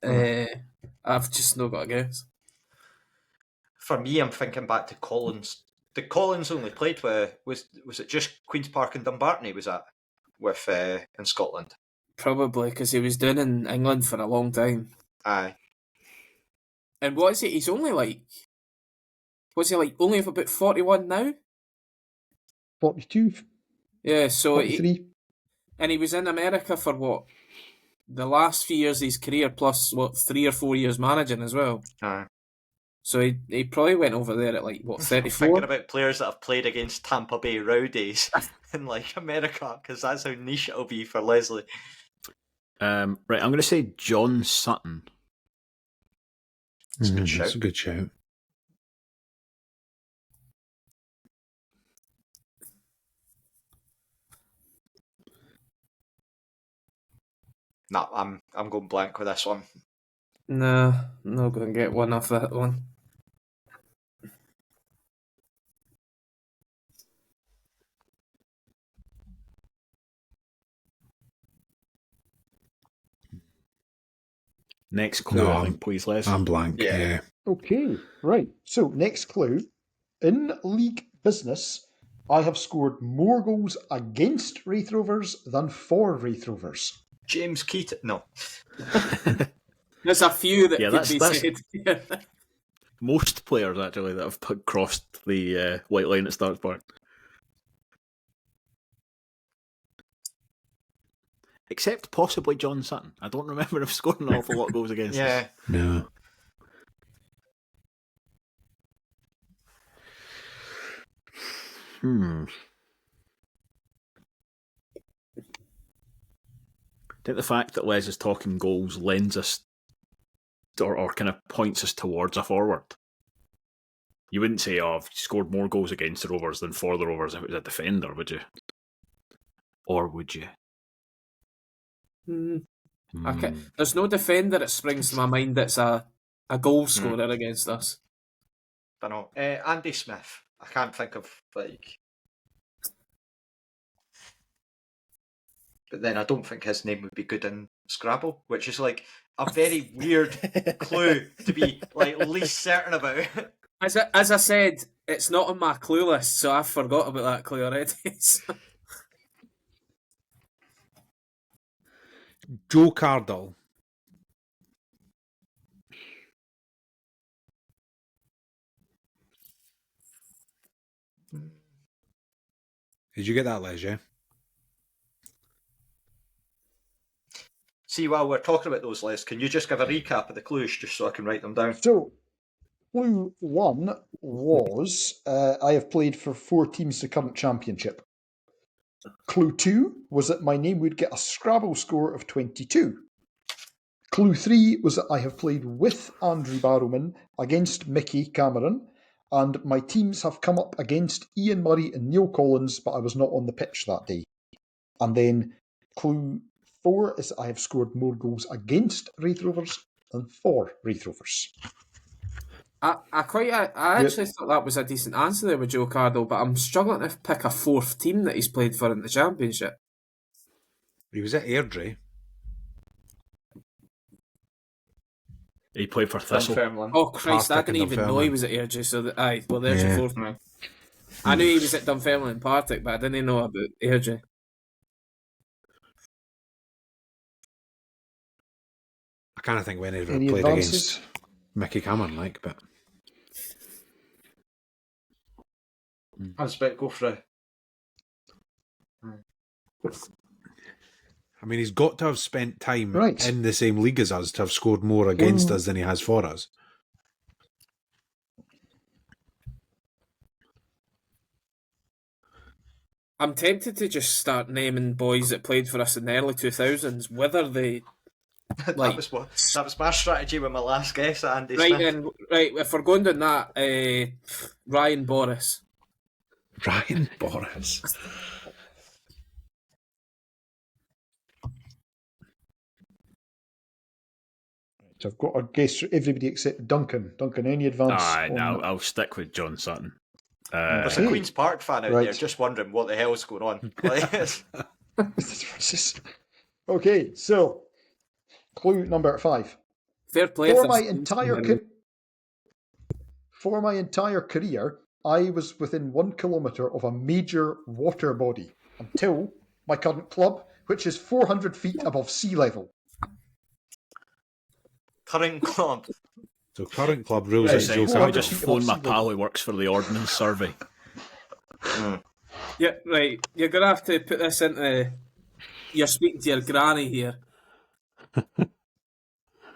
I've just not got a guess. For me, I'm thinking back to Collins. The Collins only played with was it just Queen's Park and Dumbarton he was at with in Scotland? Probably because he was doing in England for a long time. Aye. And what is it? He's only like, what's he like? Only about 41 now. 42, Yeah. So 43. and he was in America for what? the last few years of his career, plus 3 or 4 years managing as well. So he probably went over there at 34. Thinking about players that have played against Tampa Bay Rowdies in America, because that's how niche it'll be for Leslie. Right, I'm going to say John Sutton. That's a good That's shout. a good shout. Nah, I'm going blank with this one. Nah, not going to get one off that one. Next clue, No, I think, please, Les. I'm blank. Yeah. Okay, right. So, next clue. In league business, I have scored more goals against Raith Rovers than for Raith Rovers. James Keaton. No. There's a few that Yeah, could that's- be said. Most players, actually, that have crossed the white line at Starks Park. Except possibly John Sutton. I don't remember him scoring an awful lot of goals against us. Yeah. No. I think the fact that Les is talking goals lends us, or kind of points us towards a forward. You wouldn't say, oh, I've scored more goals against the Rovers than for the Rovers if it was a defender, would you? Or would you? Okay. There's no defender that springs to my mind that's a goal scorer against us. I don't know. Andy Smith. I can't think of but then I don't think his name would be good in Scrabble, which is a very weird clue to be least certain about. As I said, it's not on my clue list, so I forgot about that clue already. So. Joe Cardle. Did you get that, Les? Yeah. See, while we're talking about those lists, can you just give a recap of the clues just so I can write them down? So, clue 1 was I have played for 4 teams in the current championship. Clue 2 was that my name would get a Scrabble score of 22. Clue 3 was that I have played with Andrew Barrowman against Mickey Cameron, and my teams have come up against Ian Murray and Neil Collins, but I was not on the pitch that day. And then clue 4 is that I have scored more goals against Raith Rovers than for Raith Rovers. I actually thought that was a decent answer there with Joe Cardle, but I'm struggling to pick a 4th team that he's played for in the championship. He was at Airdrie. He played for Thistle. Dunfermline. Oh Christ, I Partick didn't and even know he Dunfermline. was at Airdrie, so there's Yeah. your 4th now. I knew he was at Dunfermline and Partick, but I didn't know about Airdrie. I kind of think when he Any played advances? against Mickey Cameron, but I was about to go for I mean, he's got to have spent time Right. in the same league as us to have scored more against us than he has for us. I'm tempted to just start naming boys that played for us in the early 2000s, whether they... that was my strategy with my last guess at Andy Right Smith. then, right, if we're going down that, Ryan Boris. Ryan Boris. So I've got a guess for everybody except Duncan. Duncan, any advance? No, I'll stick with John Sutton. There's a Queen's Park fan out Right. there just wondering what the hell's going on. Okay, so clue number 5. Fair play. For if my there's- entire career, I was within 1 kilometre of a major water body until my current club, which is 400 feet above sea level. Current club. So current club rules Right, is so Joe Can we Cardle. just Cardle. phone my pal who works for the Ordnance Survey? Yeah, right. You're going to have to put this into... You're speaking to your granny here.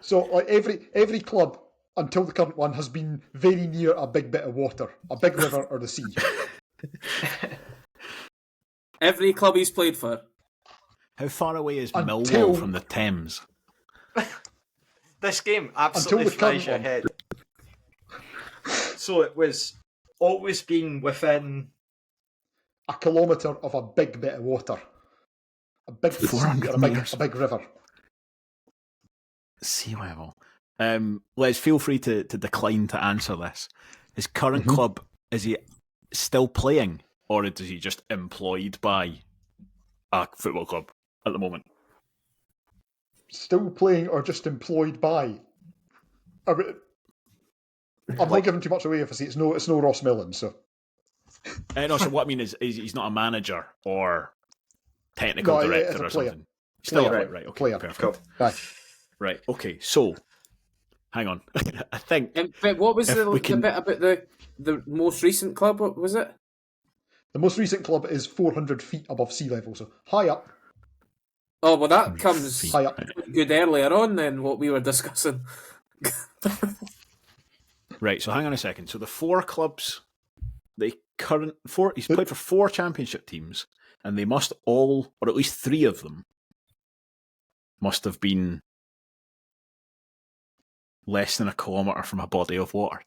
So, like every club until the current one has been very near a big bit of water, a big river or the sea. Every club he's played for. How far away is Until- Millwall from the Thames? This game absolutely Until the current flies your one. head. So it was always been within. A kilometre of a big bit of water. A big sea 400 or metres. a big river. Sea level. Les, feel free to decline to answer this. His current Mm-hmm. club, is he still playing, or is he just employed by a football club at the moment? Still playing or just employed by? I'm not giving too much away if I say it's no Ross Millen, so. No, so what I mean is he's not a manager or technical No, director it's a or player. something. Still Player. a player, right? Okay, Player. perfect. Cool. Aye. Right, okay. So, hang on. I think But what was If the we can- bit about the most recent club? What was it? The most recent club is 400 feet above sea level, so high up, Oh, well, that comes high up. good earlier on than what we were discussing. right. So, hang on a second. So, the four clubs, he's played for 4 championship teams, and they must all, or at least 3 of them, must have been less than a kilometre from a body of water.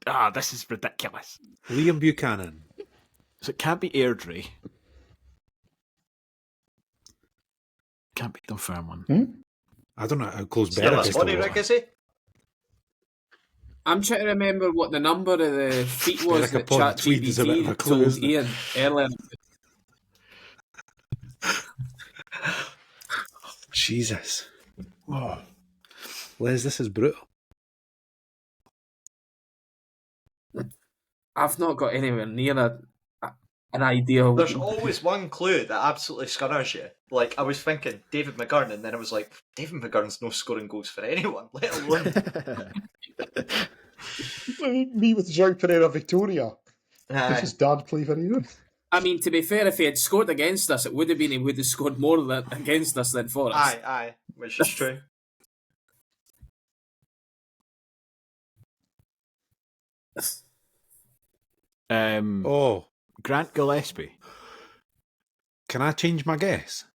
Ah, this is ridiculous. Liam Buchanan. So it can't be Airdrie. Can't be Dunfermline. I don't know how close Still Berwick a is to body water. rig, is he? I'm trying to remember what the number of the feet was Like a that pod tweed is a bit of a ChatGPT clue, told isn't it? Ian earlier. Jesus. Oh. Les, this is brutal. I've not got anywhere near an idea. There's always one clue that absolutely scunners you. Like, I was thinking David McGurn, and then I was like, David McGurn's no scoring goals for anyone, let alone. Me with João Pereira Victoria. Does his dad play for Ian? I mean, to be fair, if he had scored against us, it would have been he would have scored more against us than for us. Aye, which is true. Oh, Grant Gillespie. can I change my guess?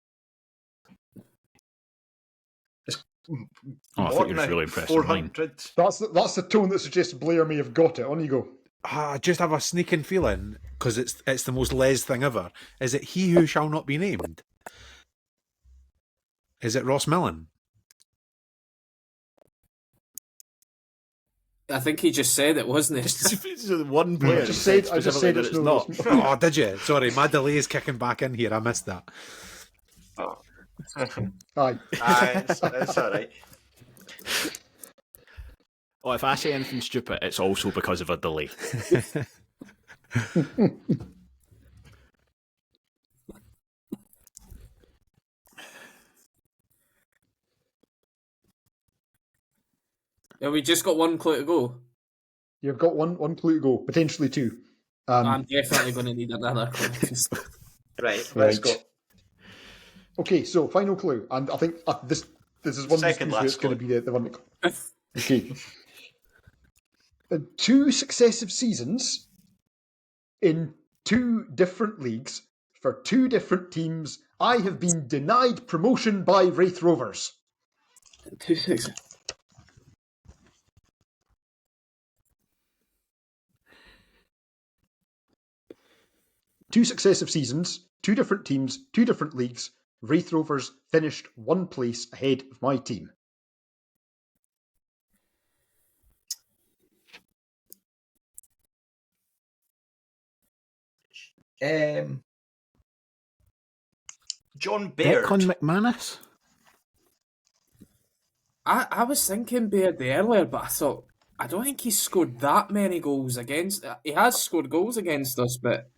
Oh, I thought you were really impressed with mine. 400. That's the tone that suggests Blair may have got it. On you go. I just have a sneaking feeling, because it's the most Les thing ever. Is it he who shall not be named? Is it Ross Millen? I think he just said it, wasn't it? It's one player. I just said it's no not. Ross. Oh, did you? Sorry, my delay is kicking back in here. I missed that. Aye. Aye, it's alright. Oh, if I say anything stupid, it's also because of a delay. Yeah, we just got one clue to go. You've got one clue to go, potentially 2. I'm definitely going to need another clue. Right, let's go. Okay, so final clue, and I think this is one Second of these last it's going to clue. be the one that. Okay. In 2 successive seasons, in 2 different leagues, for 2 different teams, I have been denied promotion by Raith Rovers. 2 6. Two successive seasons, 2 different teams, 2 different leagues. Raith Rovers finished 1 place ahead of my team. John Baird. Declan McManus? I was thinking Baird earlier, but I thought, I don't think he's scored that many goals against. He has scored goals against us, but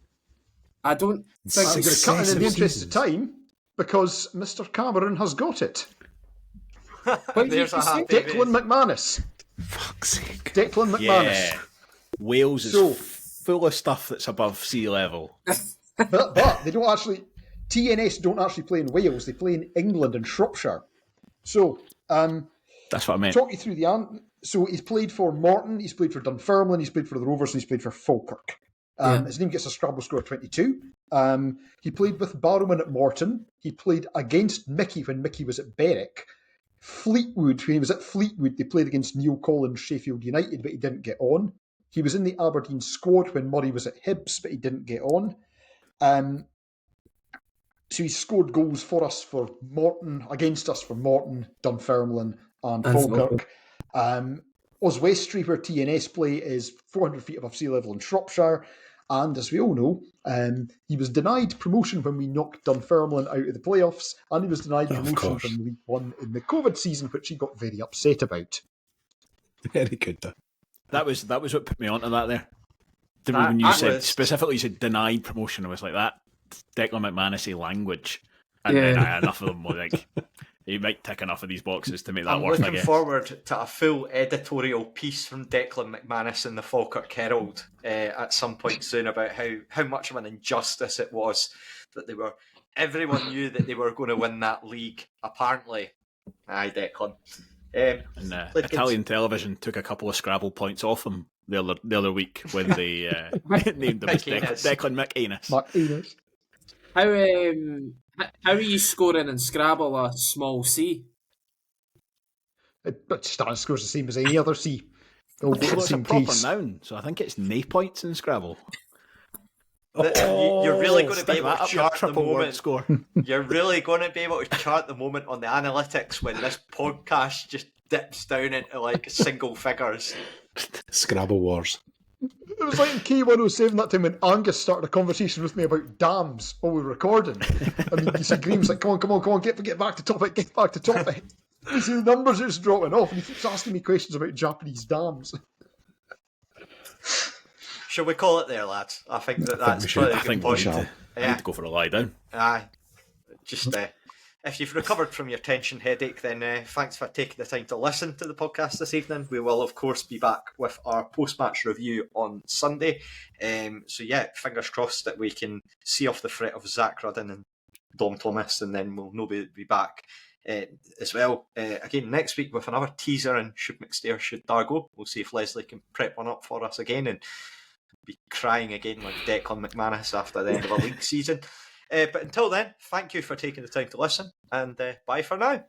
I don't think I'm going to cut in Successive the interest seasons. of time because Mr. Cameron has got it. There's a happy Declan face. McManus. Fuck's sake. Declan McManus. Yeah. Wales is So- full of stuff that's above sea level. But they don't actually. TNS don't actually play in Wales. They play in England and Shropshire. So, That's what I meant. talk you through so he's played for Morton, he's played for Dunfermline, he's played for the Rovers, and he's played for Falkirk. His name gets a Scrabble score of 22. He played with Barrowman at Morton. He played against Mickey when Mickey was at Berwick. Fleetwood, when he was at Fleetwood, they played against Neil Collins, Sheffield United, but he didn't get on. He was in the Aberdeen squad when Murray was at Hibs, but he didn't get on. So he scored goals for us for Morton, against us for Morton, Dunfermline, and Falkirk. Oswestry, where TNS play, is 400 feet above sea level in Shropshire. And as we all know, he was denied promotion when we knocked Dunfermline out of the playoffs, and he was denied promotion from League One in the COVID season, which he got very upset about. Very good, though. That was what put me onto that there. When you said denied promotion, I was like, that Declan McManus language. And then enough of them were like, you might tick enough of these boxes to make that work. I'm looking forward to a full editorial piece from Declan McManus in the Falkirk Herald at some point soon about how much of an injustice it was that everyone knew that they were going to win that league. Apparently, aye, Declan. Italian television took a couple of Scrabble points off him the other week when they named him as Declan McAnus. How are you scoring in Scrabble a small C? But Stan scores the same as any other C. It's a proper noun, so I think it's nae points in Scrabble. You're really going to be able to chart the moment. Score. You're really going to be able to chart the moment on the analytics when this podcast just dips down into like single figures. Scrabble Wars. It was like in K107 that time when Angus started a conversation with me about dams while we were recording. I mean, you see Graham's like, come on, get back to topic. You see the numbers are just dropping off, and he keeps asking me questions about Japanese dams. Shall we call it there, lads? I think that's probably a good point. I need to go for a lie down. Aye. Just if you've recovered from your tension headache, then thanks for taking the time to listen to the podcast this evening. We will, of course, be back with our post-match review on Sunday. So, fingers crossed that we can see off the threat of Zach Rudden and Dom Thomas, and then we'll be back as well. Again, next week with another teaser and Should McStay or Should Dargo. We'll see if Leslie can prep one up for us again and be crying again like Declan McManus after the end of a league season. But until then, thank you for taking the time to listen, and bye for now.